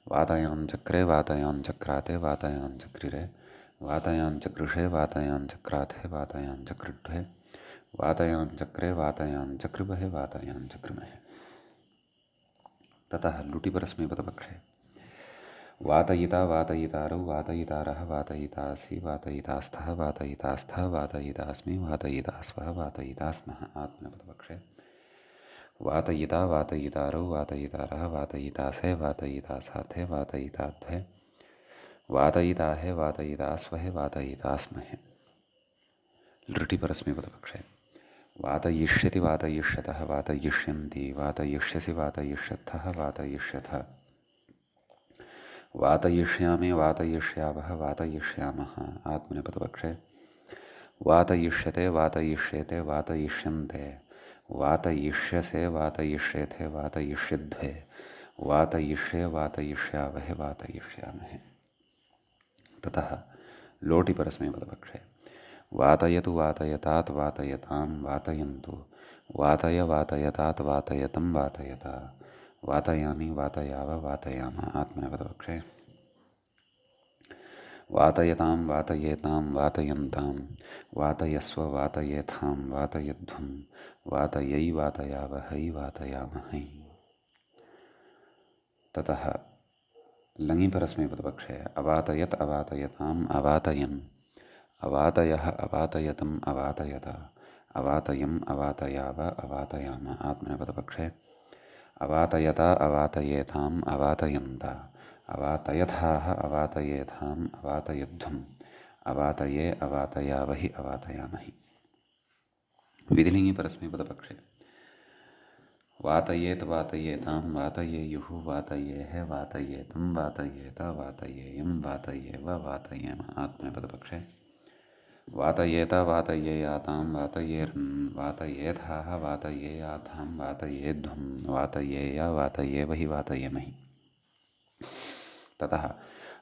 वातयांचक्रे वातयांचक्राते वातयांचक्रिरे वातयांचकृषे वातयांचक्राथे वातयांचकृड्ढे वातयांचक्रे वातयांचकृभे वातयांचकृमहे। ततः लुटि परस्मैपदपक्षे वातयिता वातयितारौ वातयितारः वातयितासि वातयितास्थः वातयितास्थः वातयितास्मि वातयितास्वः वातयितास्मः। आत्मनेपदपक्षे वातयिता वातयितारौ वातयितारः वातयितासे वातयितासाथे वातयिताध्वे वातयिताहे वातयितास्वहे वातयितास्महे। लृटि परस्मैपदपक्षे वातयिष्यति वातयिष्यतः वातयिष्यन्ति वातयिष्यसि वातयिष्यथः वातयिष्यथ वातयिष्यामि वातयिष्यावः वातयिष्यामः। आत्मनेपदपक्षे वातयिष्यते वातयिष्येते वातयिष्यन्ते वातयिष्यसे वातयिष्येथे वातयिष्यध्वे वातयिष्ये वातयिष्यावहे वातयिष्यामहे। ततः लोटि परस्मैपदपक्षे वातयतु वातयतात् वातयतां वातयन्तु वातय वातयतात् वातयतं वातयता वातयामि वातयाव वातयाम। आत्मनेपदपक्षे वातयतां वातयेतां वातयन्तां वातयस्व वातयेथां वातयध्वं वातयै वातयावहै वातयामहै। ततः लङि परस्मैपदपक्षे अवातयत् अवातयताम् अवातयन् अवातयः अवातयतम् अवातयत अवातयम् अवातयाव अवातयाम। आत्मनेपदपक्षे अवातयता अवातयेताम् अवातयन्त अवातयथाः अवातयेथाम् अवातयध्वम् अवातये अवातयावहि अवातयामहि। विधिलिङ्गि परस्मैपदपक्षे वातयेत् वातयेतां वातयेयुः वातयेः वातयेतं वातयेत वातयेयं वातयेव वातयेम। आत्मनेपदपक्षे वातयेत वातयेयातां वातयेर्न् वातयेथाः वातयेयाथां वातयेध्वं वातयेय वातयेवहि वातयेमहि। ततः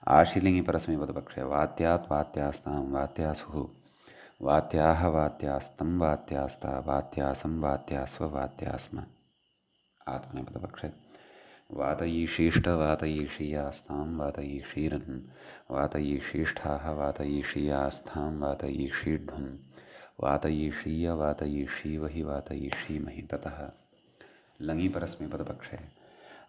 आशीलिङ्गि परस्मैपदपक्षे वात्यात् वात्यास्तां वात्यासुः वात्याः वात्यास्तं वात्यास्ता वात्यासं वात्यास्व वात्यास्म। आत्मनेपदपक्षे वातयीशीष्ट वातयीषीयास्तां वातयीषीरन् वातयीशीष्ठाः वातयीषीयास्थां वातयीषीढ्वं वातयीषीय वातयीषीवहि वातयीषीमहि। ततः लङि परस्मैपदपक्षे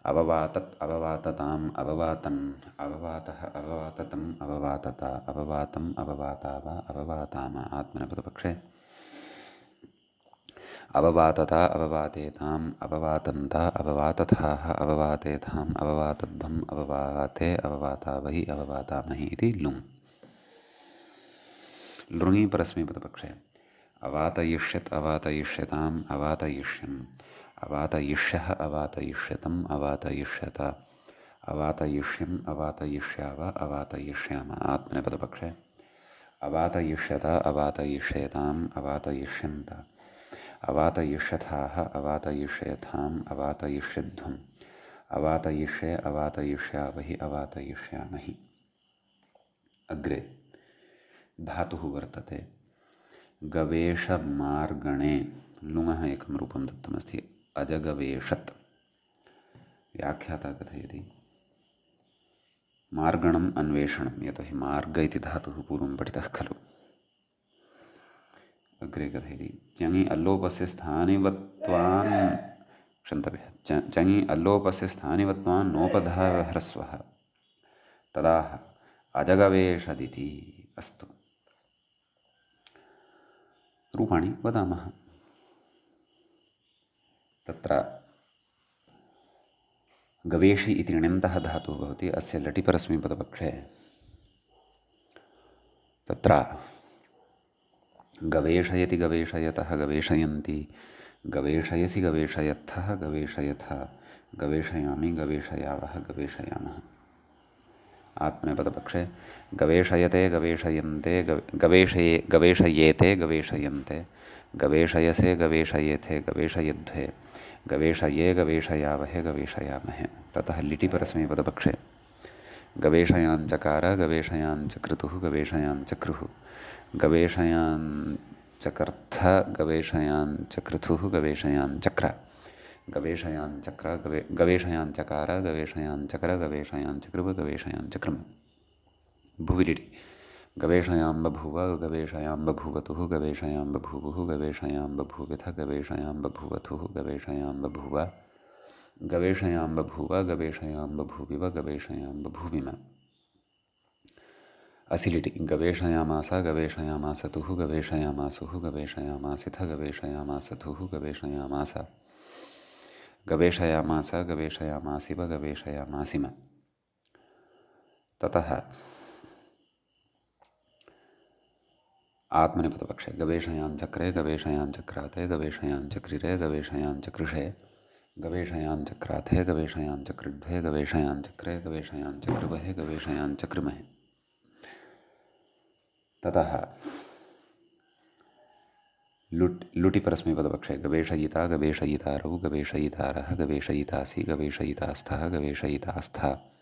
अववातत् अववातताम् अववातन् अववातः अववाततम् अववातता अववातम् अववाताव अववाताम। आत्मनेपदपक्षे अववातता अववातेताम् अववातन्त अववातथाः अववातेथाम् अववातध्वम् अववाते अववातावहि अववातामहि इति लुङ्। लृङि परस्मैपदपक्षे अवातयिष्यत् अवातयिष्यताम् अवातयिष्यन् अवातयिष्यः अवातयिष्यतम् अवातयिष्यत अवातयिष्यन् अवातयिष्याव अवातयिष्याम। आत्मनेपदपक्षे अवातयिष्यत अवातयिष्येताम् अवातयिष्यन्त अवातयिष्यथाः अवातयिष्येथाम् अवातयिष्यध्वम् अवातयिष्ये अवातयिष्यावहि अवातयिष्यामहि। अग्रे धातुः वर्तते गवेषमार्गणे लुङः एकं रूपं दत्तमस्ति अजगवेषत्। व्याख्याता कथयति मार्गणम् अन्वेषणं यतोहि मार्ग इति धातुः पूर्वं पठितः खलु। अग्रे कथयति चङि अल्लोपस्य स्थानिवत्वान् क्षन्तव्यः चङि अल्लोपस्य स्थानिवत्वान् नोपधावह्रस्वः तदाह अजगवेषदिति। अस्तु रूपाणि वदामः। तत्र गवेषि इति ण्यन्तः धातुः भवति। अस्य लटि परस्मैपदपक्षे तत्र गवेषयति गवेषयतः गवेषयन्ति, गवेषयसि गवेषयत्थः गवेषयथ, गवेषयामि गवेषयावः गवेषयामः। आत्मनेपदपक्षे गवेषयते गवेषयन्ते गवेषयेते गवेषयन्ते, गवेषयसे गवेषयेथे गवेषयध्वे, गवेषये गवेषयावहे गवेषयामहे। ततः लिटि परस्मैपदपक्षे गवेषयाञ्चकार गवेषयाञ्चकृतुः गवेषयाञ्चक्रुः, गवेषयाञ्चकर्थ गवेषयाञ्चकृतुः गवेषयाञ्चक्र, गवेषयाञ्चकार गवेषयाञ्चकर गवेषयाञ्चकृव गवेषयाञ्चक्रम। भुविलिटि गवेषयां बभूव गवेषयां बभूवतुः गवेषयां बभूवुः गवेषयां बभूविथ गवेषयां बभूवथुः गवेषयां बभूव, गवेषयां बभूव गवेषयां बभूविव गवेषयां बभूविम। असिलिटि गवेषयामास गवेषयामासतुः गवेषयामासुः गवेषयामासिथ गवेषयामासथुः गवेषयामास, गवेषयामास गवेषयामासिव गवेषयामासिम। ततः आत्मनेपदपक्षे गवेषयाञ्चक्रे गवेषयाञ्चक्राते गवेषयाञ्चक्रिरे गवेषयाञ्चकृषे, गवेषयाञ्चक्राथे गवेषयाञ्चकृड्भे गवेषयाञ्चक्रे गवेषयाञ्चकृवहे गवेषयाञ्चकृमहे। ततः लुटि परस्मैपदपक्षे गवेषयिता गवेषयितारौ गवेषयितारः गवेषयितासि गवेषयितास्थः गवेषयितास्था,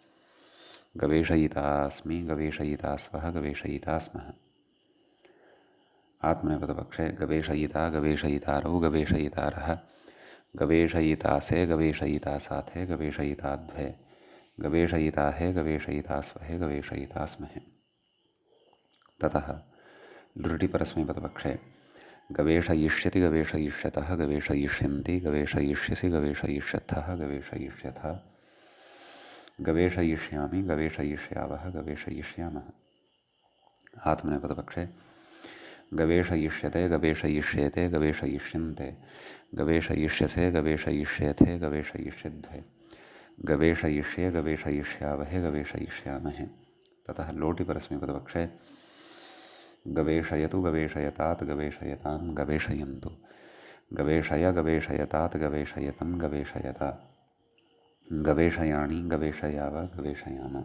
गवेषयितास्मि गवेषयितास्वः गवेषयितास्मः। आत्मनेपदपक्षे गवेषयिता गवेषयितारौ गवेषयितारः गवेषयितासे गवेषयितासाथे गवेषयिताद्वे, गवेषयिताहे गवेषयितास्वहे गवेषयितास्महे। ततः लृटि परस्मैपदपक्षे गवेषयिष्यति गवेषयिष्यतः गवेषयिष्यन्ति गवेषयिष्यसि गवेषयिष्यथः गवेषयिष्यथ, गवेषयिष्यामि गवेषयिष्यावः गवेषयिष्यामः। आत्मनेपदपक्षे गवेषयिष्यते गवेषयिष्येते गवेषयिष्यन्ते गवेषयिष्यसे गवेषयिष्येथे गवेषयिष्यध्वे, गवेषयिष्ये गवेषयिष्यावहे गवेषयिष्यामहे। ततः लोटि परस्मैपदपक्षे गवेषयतु गवेषयतात् गवेषयतां गवेषयन्तु, गवेषय गवेषयतात् गवेषयतं गवेषयत, गवेषयाणि गवेषयाव गवेषयाम।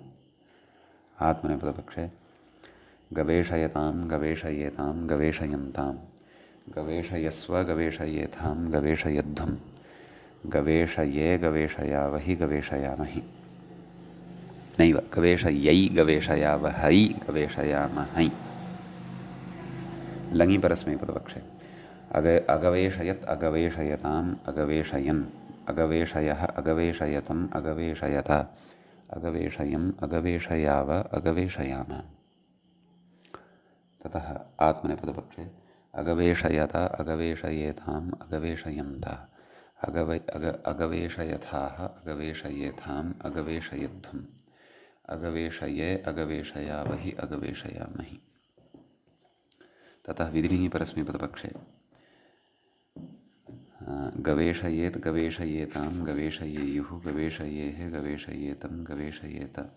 आत्मनेपदपक्षे गवेषयतां गवेषयेतां गवेषयन्तां, गवेषयस्व गवेषयेथां गवेषयध्वं, गवेषये गवेषयावहि गवेषयामहि। नैव गवेषयै गवेषयावहै गवेषयामहै। लङि परस्मैपदपक्षे अगवेषयत् अगवेषयताम् अगवेषयन्, अगवेषयः अगवेषयतम् अगवेषयत, अगवेषयम् अगवेषयाव अगवेषयाम। ततः आत्मनेपदपक्षे अगवेषयत अगवेषयेताम् अगवेषयन्त, अगवेषयथाः अगवेषयेथाम् अगवेषयध्वम्, अगवेषये अगवेषयावहि अगवेषयामहि। ततः विधिनिः परस्मैपदपक्षे गवेषयेत् गवेषयेतां गवेषयेयुः गवेषयेः गवेषयेतं गवेषयेत,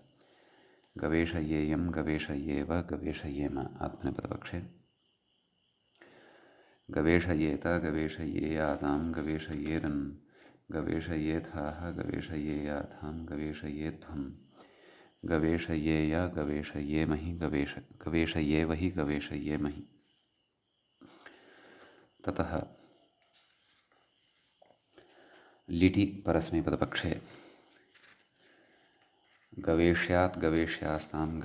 गवेषयेयं गवेषयेव गवेषयेम। आत्मनेपदपक्षे गवेषयेत गवेषयेयातां गवेषयेरन्, गवेषयेथाः गवेषयेयाथां गवेषयेध्वं, गवेषयेय गवेषयेमहि गवेषयेवहि गवेषयेमहि। ततः लिटि परस्मैपदपक्षे गवेष्यात् गवेष्यास्तां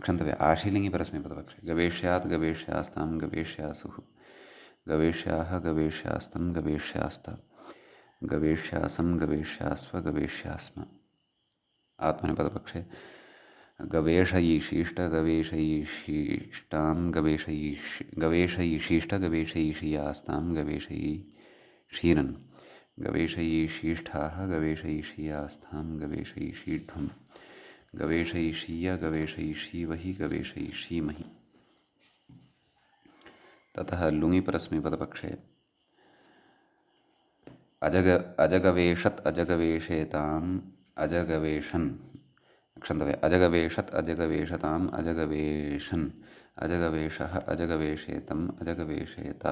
क्षन्तव्य आशीलिङ्गि परस्मैपदपक्षे गवेष्यात् गवेष्यास्तां गवेष्यासुः, गवेष्याः गवेष्यास्तं गवेष्यास्त, गवेष्यासं गवेष्यास्व गवेष्यास्म। आत्मनेपदपक्षे गवेषयिषीष्ट गवेषयिषीष्टां गवेषयिषीष्ट गवेषयिषीयास्तां गवेषयिषीरन्, गवेषयिषीष्ठाः गवेषयिषीयास्थां गवेषयिषीढ्वं, गवेषयिषीय गवेषयिषीवहि गवेषयिषीमहि। ततः लुङि परस्मैपदपक्षे अजगवेशत् अजगवेशेताम् अजगवेशन् क्षन्तव्य अजगवेशत् अजगवेशताम् अजगवेशन् अजगवेशः अजगवेशेतम् अजगवेशेत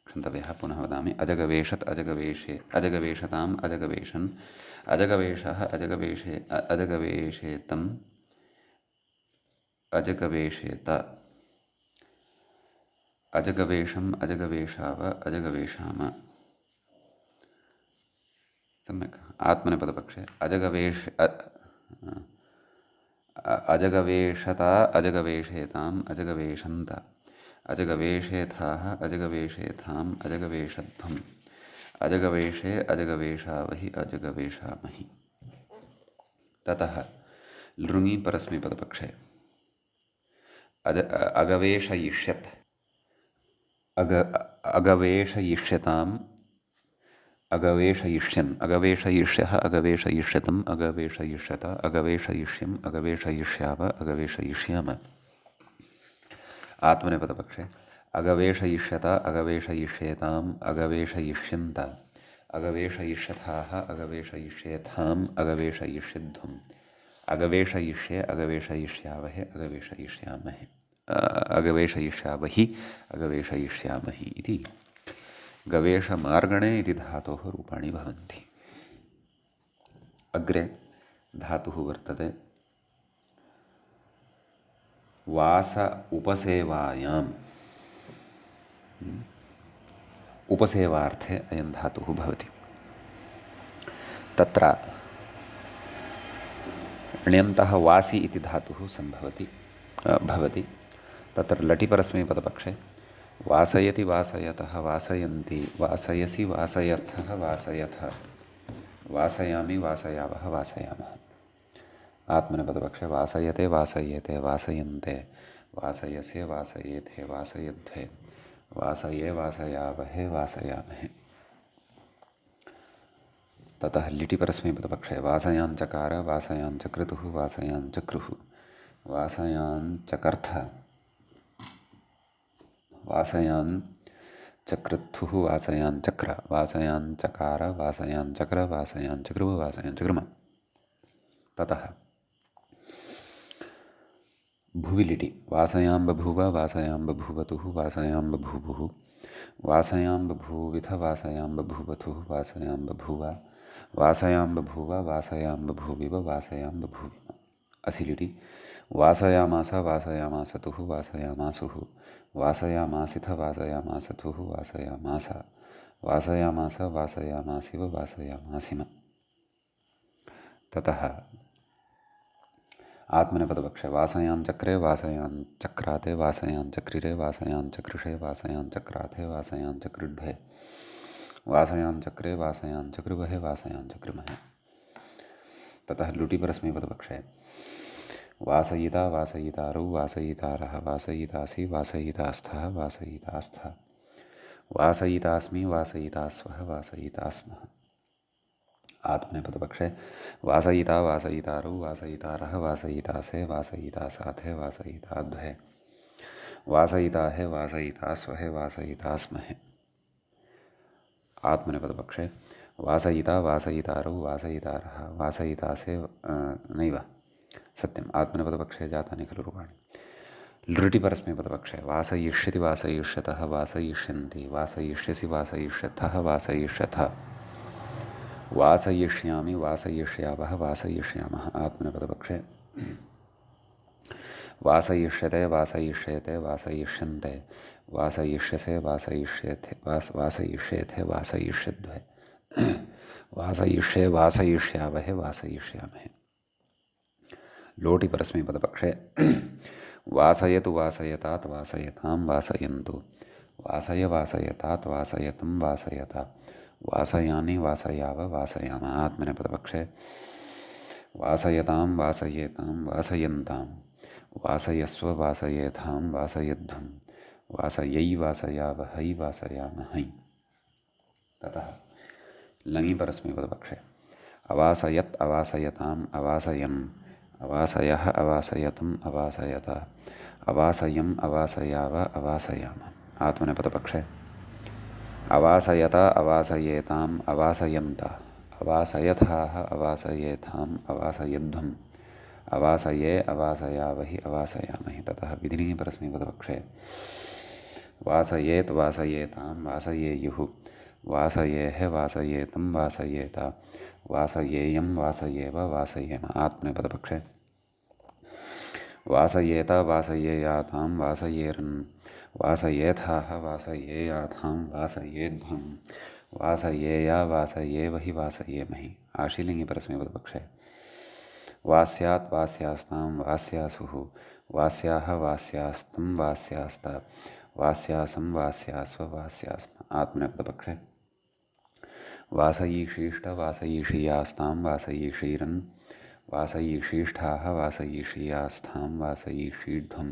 क्षन्तव्यः पुनः वदामि अजगवेशत् अजगवेशताम् अजगवेशन् अजगवेशः अजगवेशेतम् अजगवेशेत अजगवेशम् अजगवेशाव अजगवेशाम सम्यक् आत्मनेपदपक्षे अजगवेशता अजगवेशेताम् अजगवेशन्त अजगवेशेथाः अजगवेशेथाम् अजगवेशध्वम् अजगवेशे अजगवेशावहि अजगवेशामहि ततः लृङि परस्मैपदपक्षे अगवेशयिष्यत् अगवेशयिष्यताम् अगवेशयिष्यन् अगवेशयिष्यः अगवेशयिष्यतम् अगवेशयिष्यत अगवेशयिष्यम् अगवेशयिष्याव अगवेशयिष्याम आत्मनेपदपक्षे अगवेशयिष्यत अगवेशयिष्येताम् अगवेशयिष्यन्त अगवेशयिष्यथाः अगवेशयिष्येथाम् अगवेशयिष्यध्वम् अगवेशयिष्ये अगवेशयिष्यावहे अगवेशयिष्यामहे अगवेशयिष्यावहि अगवेशयिष्यामहि इति गवेशमार्गणे इति धातोः रूपाणि भवन्ति। अग्रे धातुः वर्तते वास उपसेवायाम् उपसेवार्थे अयं धातुः भवति। तत्र ण्यन्तः वासि इति धातुः सम्भवति भवति। तत्र लटिपरस्मैपदपक्षे वासयति वासयतः वासयन्ति वासयसि वासयर्थः वासयथ वासयामि वासयावः वासयामः आत्मनेपदपक्षे वासयते वासयेते वासयन्ते वासयसे वासयेथे वासयध्वे वासये वासयावहे वासयामहे ततः लिटिपरस्मैपदपक्षे वासयाञ्चकार वासयाञ्चक्रतुः वासयाञ्चक्रुः वासयाञ्चकर्थ वासयाञ्चक्रतुः वासयाञ्चक्र वासयाञ्चकार वासयाञ्चक्र वासयाञ्चक्रुः वासयाञ्चक्रुम ततः भुवि लिटि वासयां बभूव वासयां बभूवतुः वासयां बभूवुः वासयां बभूविथ वासयां बभूवथुः वासयां बभूव वासयां बभूव वासयां बभूविव वासयां बभूविम असिलिटि वासयामास वासयामासतुः वासयामासुः वासयामासिथ वासयामासथुः वासयामास वासयामास वासयामासिव वासयामासिम ततः आत्मनेपदपक्षे वासयाञ्चक्रे वासयाञ्चक्राते वासयाञ्चक्रिरे वासयाञ्चकृषे वासयाञ्चक्राथे वासयाञ्चकृड्भे वासयाञ्चक्रे वासयाञ्चकृवहे वासयाञ्चकृमहे ततः लुटिपरस्मैपदपक्षे वासयिता वासयितारौ वासयितारः वासयितासि वासयितास्थः वासयितास्थ वासयितास्मि वासयितास्वः वासयितास्मः आत्मनेपदपक्षे वासयिता वासयितारौ वासयितारः वासयितासे वासयितासाथे वासयिताध्वे वासयिताहे वासयितास्वहे वासयितास्महे आत्मनेपदपक्षे वासयिता वासयितारौ वासयितारः वासयितासे नैव सत्यम् आत्मनेपदपक्षे जातानि खलु रूपाणि लृटिपरस्मैपदपक्षे वासयिष्यति वासयिष्यतः वासयिष्यन्ति वासयिष्यसि वासयिष्यथः वासयिष्यथ वासयिष्यामि वासयिष्यावः वासयिष्यामः आत्मनेपदपक्षे वासयिष्यते वासयिष्येते वासयिष्यन्ते वासयिष्यसे वासयिष्येथे वासयिष्येथे वासयिष्यध्वे वासयिष्ये वासयिष्यावहे वासयिष्यामहे लोटिपरस्मैपदपक्षे वासयतु वासयतात् वासयतां वासयन्तु वासय वासयतात् वासयतं वासयत वासयानि वासयाव वासयाम आत्मनेपदपक्षे वासयतां वासयेतां वासयन्तां वासयस्व वासयेथां वासयध्वं वासयै वासयावहै वासयामहै ततः लङि परस्मैपदपक्षे अवासयत् अवासयताम् अवासयन् अवासयः अवासयतम् अवासयत अवासयम् अवासयाव अवासयाम आत्मनेपदपक्षे अवासयत अवासयेताम् अवासयन्त अवासयथाः अवासयेथाम् अवासयध्वम् अवासये अवासयावहि अवासयामहि। ततः विधिनी परस्मैपदपक्षे वासयेत् वासयेतां वासयेयुः वासयेः वासयेतं वासयेत वासयेयं वासयेव वासयेम। आत्मनेपदपक्षे वासयेत वासयेयातां वासयेरन् वासयेथाः वासयेयाथां वासयेध्वं वासयेया वासयेवहि वासयेमहि। आशीलिङ्गि परस्मैपदपक्षे वास्यात् वास्यास्तां वास्यासुः वास्याः वास्यास्तं वास्यास्त वास्यासं वास्यास्व वास्यास्म। आत्मनेपदपक्षे वासयीषीष्ट वासयीषीयास्तां वासयीषीरन् वासयीषीष्ठाः वासयीषीयास्थां वासयीषीध्वं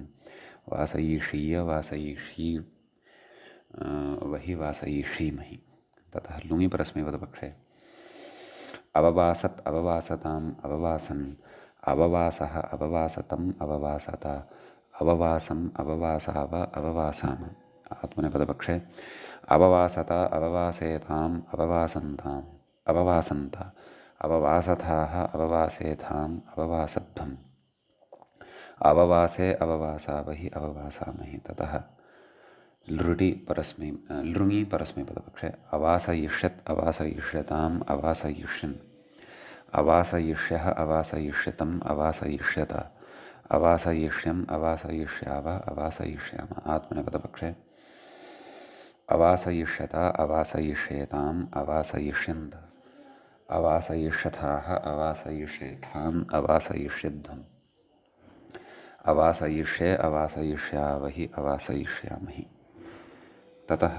वासयीषीय वासयीषी वहि वासयीषीमहि। ततः लुङि परस्मैपदपक्षे अववासत् अववासताम् अववासन् अववासः अववासतम् अववासत अववासम् अववासाव अववासाम। आत्मनेपदपक्षे अववासत अववासेताम् अववासन्ताम् अववासन्त अववासथाः अववासेथाम् अववासध्वम् अववासे अववासावहि अववासामहि। ततः लृङि परस्मैपदपक्षे अवासयिष्यत् अवासयिष्यताम् अवासयिष्यन् अवासयिष्यः अवासयिष्यतम् अवासयिष्यत अवासयिष्यम् अवासयिष्याव अवासयिष्याम। आत्मनेपदपक्षे अवासयिष्यत अवासयिष्येताम् अवासयिष्यन्त अवासयिष्यथाः अवासयिष्येथाम् अवासयिष्यध्वम् अवासयिष्ये अवासयिष्यावहि अवासयिष्यामहि। ततः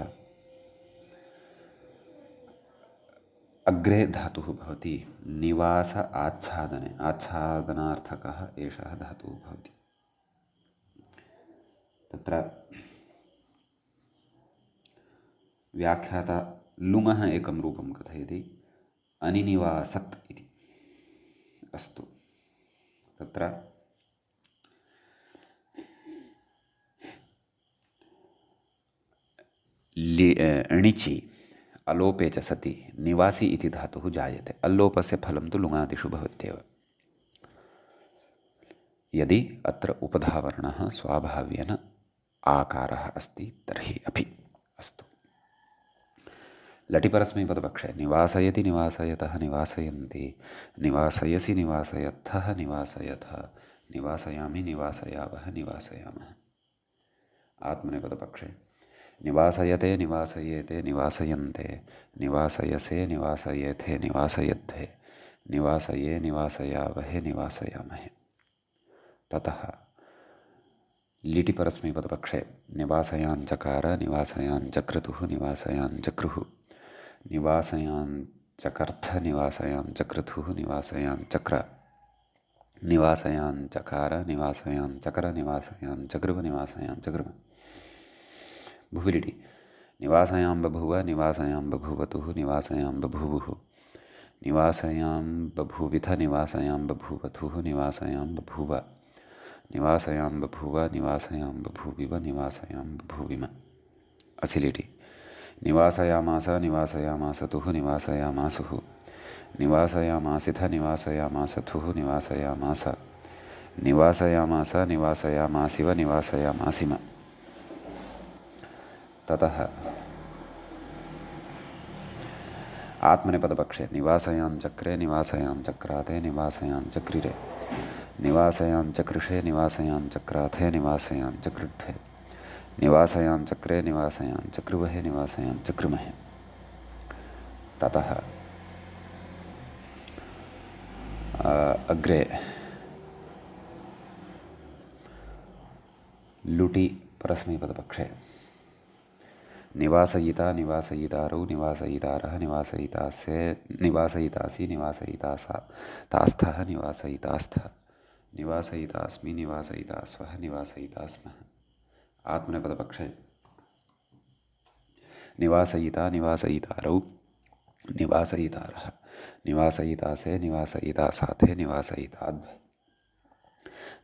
अग्रे धातुः भवति निवास आच्छादने आच्छादनार्थकः एषः धातुः भवति। तत्र व्याख्याता लुङः एकं रूपं कथयति अनिनिवासत् इति। अस्तु, तत्र णिचि अलोपे च सति निवासी इति धातुः जायते। अल्लोपस्य फलं तु लुङादिषु भवत्येव। यदि अत्र उपधावर्णः स्वाभाव्येन आकारः अस्ति तर्हि अपि। अस्तु, लटिपरस्मैपदपक्षे निवासयति निवासयतः निवासयन्ति निवासयसि निवासयत्थः निवासयथ निवासयामि निवासयावः निवासयामः। आत्मनेपदपक्षे निवासयते निवासयेते निवासयन्ते निवासयसे निवासयेथे निवासयद्धे निवासये निवासयावहे निवासयामहे। ततः लिटिपरस्मैपदपक्षे निवासयाञ्चकार निवासयाञ्चक्रतुः निवासयाञ्चक्रुः निवासयाञ्चकर्थ निवासयाञ्चक्रतुः निवासयाञ्चक्र निवासयाञ्चकार निवासयाञ्चकर निवासयाञ्चकृव निवासयाञ्चकृव। भुविलिटि निवासयां बभूव निवासयां बभूवतुः निवासयां बभूवुः निवासयां बभूविथ निवासयां बभूवथुः निवासयां बभूव निवासयां बभूव निवासयां बभूविव निवासयां बभूविम। असिलिटि निवासयामास निवासयामासतुः निवासयामासुः निवासयामासिथ निवासयामासथुः निवासयामास निवासयामास निवासयामासिव निवासयामासिम। ततः आत्मनेपदपक्षे निवासयाञ्चक्रे निवासयाञ्चक्राते निवासयाञ्चक्रिरे निवासयाञ्चकृषे निवासयाञ्चक्राथे निवासयाञ्चकृष्ठे निवासयाञ्चक्रे निवासयाञ्चक्रुवहे निवासयाञ्चक्रुमहे। ततः अग्रे लुटि परस्मैपदपक्षे निवासयिता निवासयितारौ निवासयितारः निवासयितासे निवासयितासि निवासयितासा तास्थः निवासयितास्थ निवासयितास्मि निवासयितास्वः निवासयितास्मः। आत्मनेपदपक्षे निवासयिता निवासयितारौ निवासयितारः निवासयितासे निवासयितासाथे निवासयिताद्व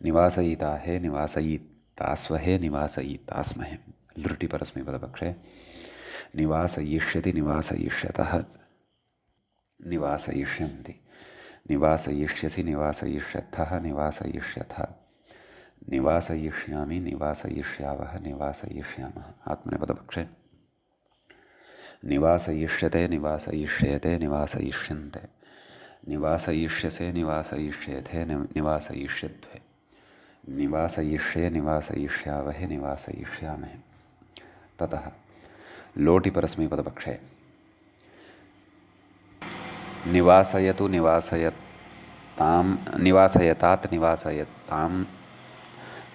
निवासयिताहे निवासयितास्वहे निवासयितास्महे। लृटि परस्मैपदपक्षे निवासयिष्यति निवासयिष्यतः निवासयिष्यन्ति निवासयिष्यसि निवासयिष्यथः निवासयिष्यथ निवासयिष्यामि निवासयिष्यावः निवासयिष्यामः आत्मनेपदपक्षे निवासयिष्यते निवासयिष्येते निवासयिष्यन्ते निवासयिष्यसे निवासयिष्येथे निवासयिष्यध्वे निवासयिष्ये निवासयिष्यावहे निवासयिष्यामहे ततः लोटि परस्मैपदपक्षे निवासयतु निवासयतां निवासयतात् निवासयतां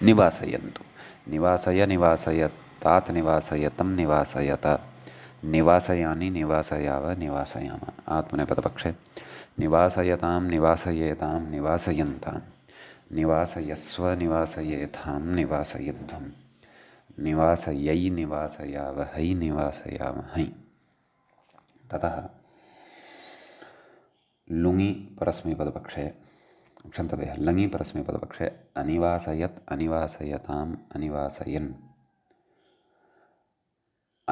निवासयन्तु निवासय निवासयतात् निवासयतं निवासयत निवासयानि निवासयाव निवासयाम आत्मनेपदपक्षे निवासयतां निवासयेतां निवासयन्तां निवासयस्व निवासयेथां निवासयध्वं निवासयै निवासयावहै निवासयामहै ततः लुङि परस्मैपदपक्षे क्षन्तव्यः लङि परस्मैपदपक्षे अनिवासयत् अनिवासयताम् अनिवासयन्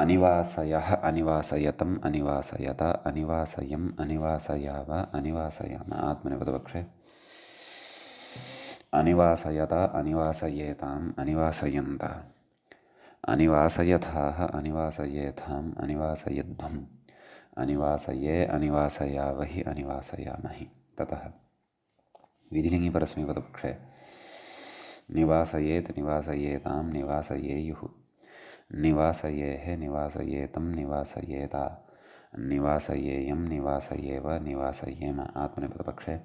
अनिवासयः अनिवासयतम् अनिवासयत अनिवासयम् अनिवासयाव अनिवासयाम आत्मनेपदपक्षे अनिवासयत अनिवासयेताम् अनिवासयन्त अनिवासयथाः अनिवासयेथाम् अनिवासयध्वम् अनिवासये अनिवासयावहि अनिवासयामहि ततः विधिलिङि परस्मैपदपक्षे निवासयेत् निवासयेतां निवासयेयुः निवासयेः निवासयेतं निवासयेता निवासयेयं निवासयेव निवासयेम आत्मनेपदपक्षे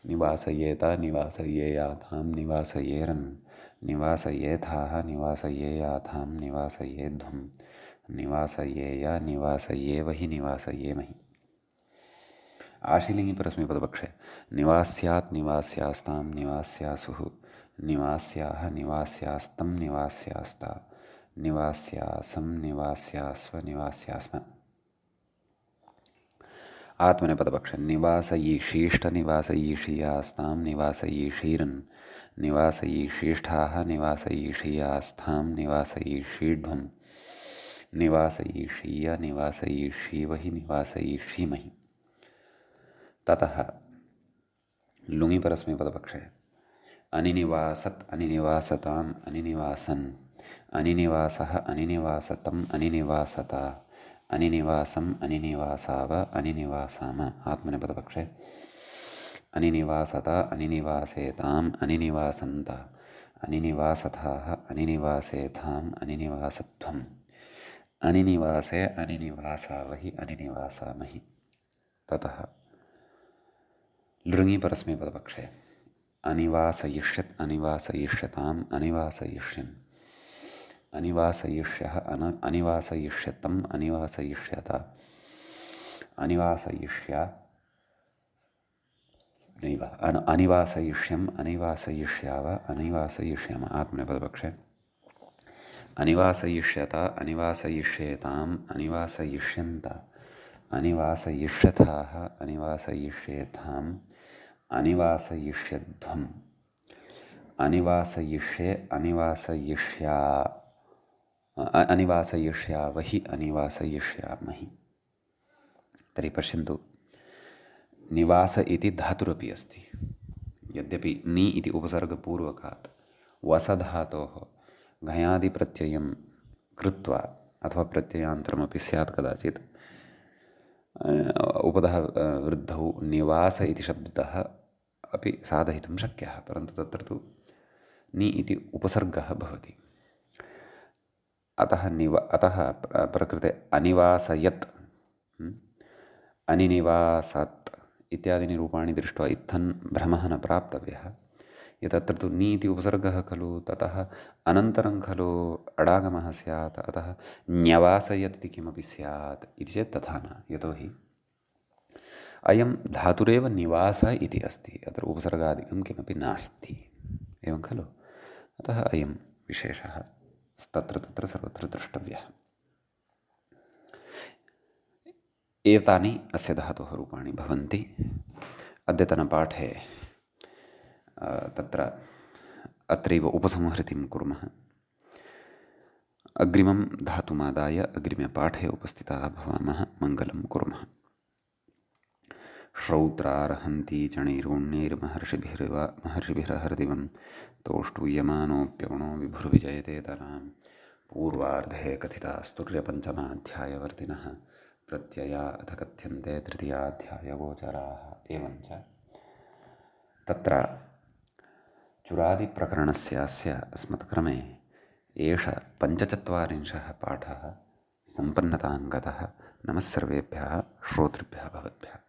निवासयेत निवासयेयाथां निवासयेरन् निवासयेथाः निवासयेयाथां निवासयेध्वं निवासयेय निवासयेवहि निवासयेमहि आशीलिङि परस्मैपदपक्षे निवास्यात् निवास्यास्तां निवास्यासुः निवास्याः निवास्यास्तं निवास्यास्ता निवास्यासं निवास्यास्व निवास्यास्म आत्मनेपदपक्षे निवासयिषीष्ट निवासयिषीयास्तां निवासयिषीरन् निवासयिषीष्ठाः निवासयिषीयास्थां निवासयिषीढ्वं निवासयिषीय निवासयिषीवहि निवासयिषीमहि ततः लुङि परस्मैपदपक्षे अनिनिवासत् अनिनिवासताम् अनिनिवासन् अनिनिवासः अनिनिवासतम् अनिनिवासता अनिनिवासम् अनिनिवासाव अनिनिवासाम आत्मनेपदपक्षे अनिनिवासत अनिनिवासेताम् अनिनिवासन्त अनिनिवासथाः अनिनिवासेथाम् अनिनिवासध्वम् अनिनिवासे अनिनिवासावहि अनिनिवासामहि ततः लृङि परस्मैपदपक्षे अनिवासयिष्यत् अनिवासयिष्यताम् अनिवासयिष्यन् अनिवासयिष्यः अनिवासयिष्यतम् अनिवासयिष्यत अनिवासयिष्या नैव अनिवासयिष्यम् अनिवासयिष्याव अनिवासयिष्याम आत्मनेपदपक्षे अनिवासयिष्यत अनिवासयिष्येताम् अनिवासयिष्यन्त अनिवासयिष्यथाः अनिवासयिष्येथाम् अनिवासयिष्यध्वम् अनिवासयिष्ये अनिवासयिष्या अनिवासयिष्यावहि अनिवासयिष्यामहि तर्हि पश्यन्तु निवास इति धातुरपि अस्ति यद्यपि नि इति उपसर्गपूर्वकात् वसधातोः घयादिप्रत्ययं कृत्वा अथवा प्रत्ययान्तरमपि स्यात् कदाचित् उपधः वृद्धौ निवास इति शब्दः अपि साधयितुं शक्यः परन्तु तत्र तु नि इति उपसर्गः भवति अतः प्रकृते अनिवासयत् अनिनिवासत् इत्यादीनि रूपाणि दृष्ट्वा इत्थं भ्रमः न प्राप्तव्यः यतत्र तु नि इति उपसर्गः खलु ततः अनन्तरं खलु अडागमः स्यात् अतः न्यवासयत् इति किमपि स्यात् इति चेत् तथा न यतोहि अयं धातुरेव निवास इति अस्ति अत्र उपसर्गादिकं किमपि नास्ति एवं खलु अतः अयं विशेषः तत्र सर्वत्र द्रष्टव्यः एतानि अस्य धातोः रूपाणि भवन्ति अद्यतनपाठे तत्र अत्रैव उपसंहृतिं कुर्मः अग्रिमं धातुमादाय अग्रिमे पाठे उपस्थिताः भवामः। मङ्गलं कुर्मः। श्रौत्रार्हन्ति चणैरोण्यैर्महर्षिभिरहर्दिवं तोष्टूयमानोऽप्यगुणो विभुर्विजयतेतरां। पूर्वार्धे कथितास्तुर्यपञ्चमाध्यायवर्तिनः प्रत्यया अथ कथ्यन्ते तृतीयाध्यायगोचराः। एवञ्च तत्र चुरादिप्रकरणस्यास्य अस्मत्क्रमे एष 45 पाठः सम्पन्नतां गतः। नमः सर्वेभ्यः श्रोतृभ्यः भवद्भ्यः।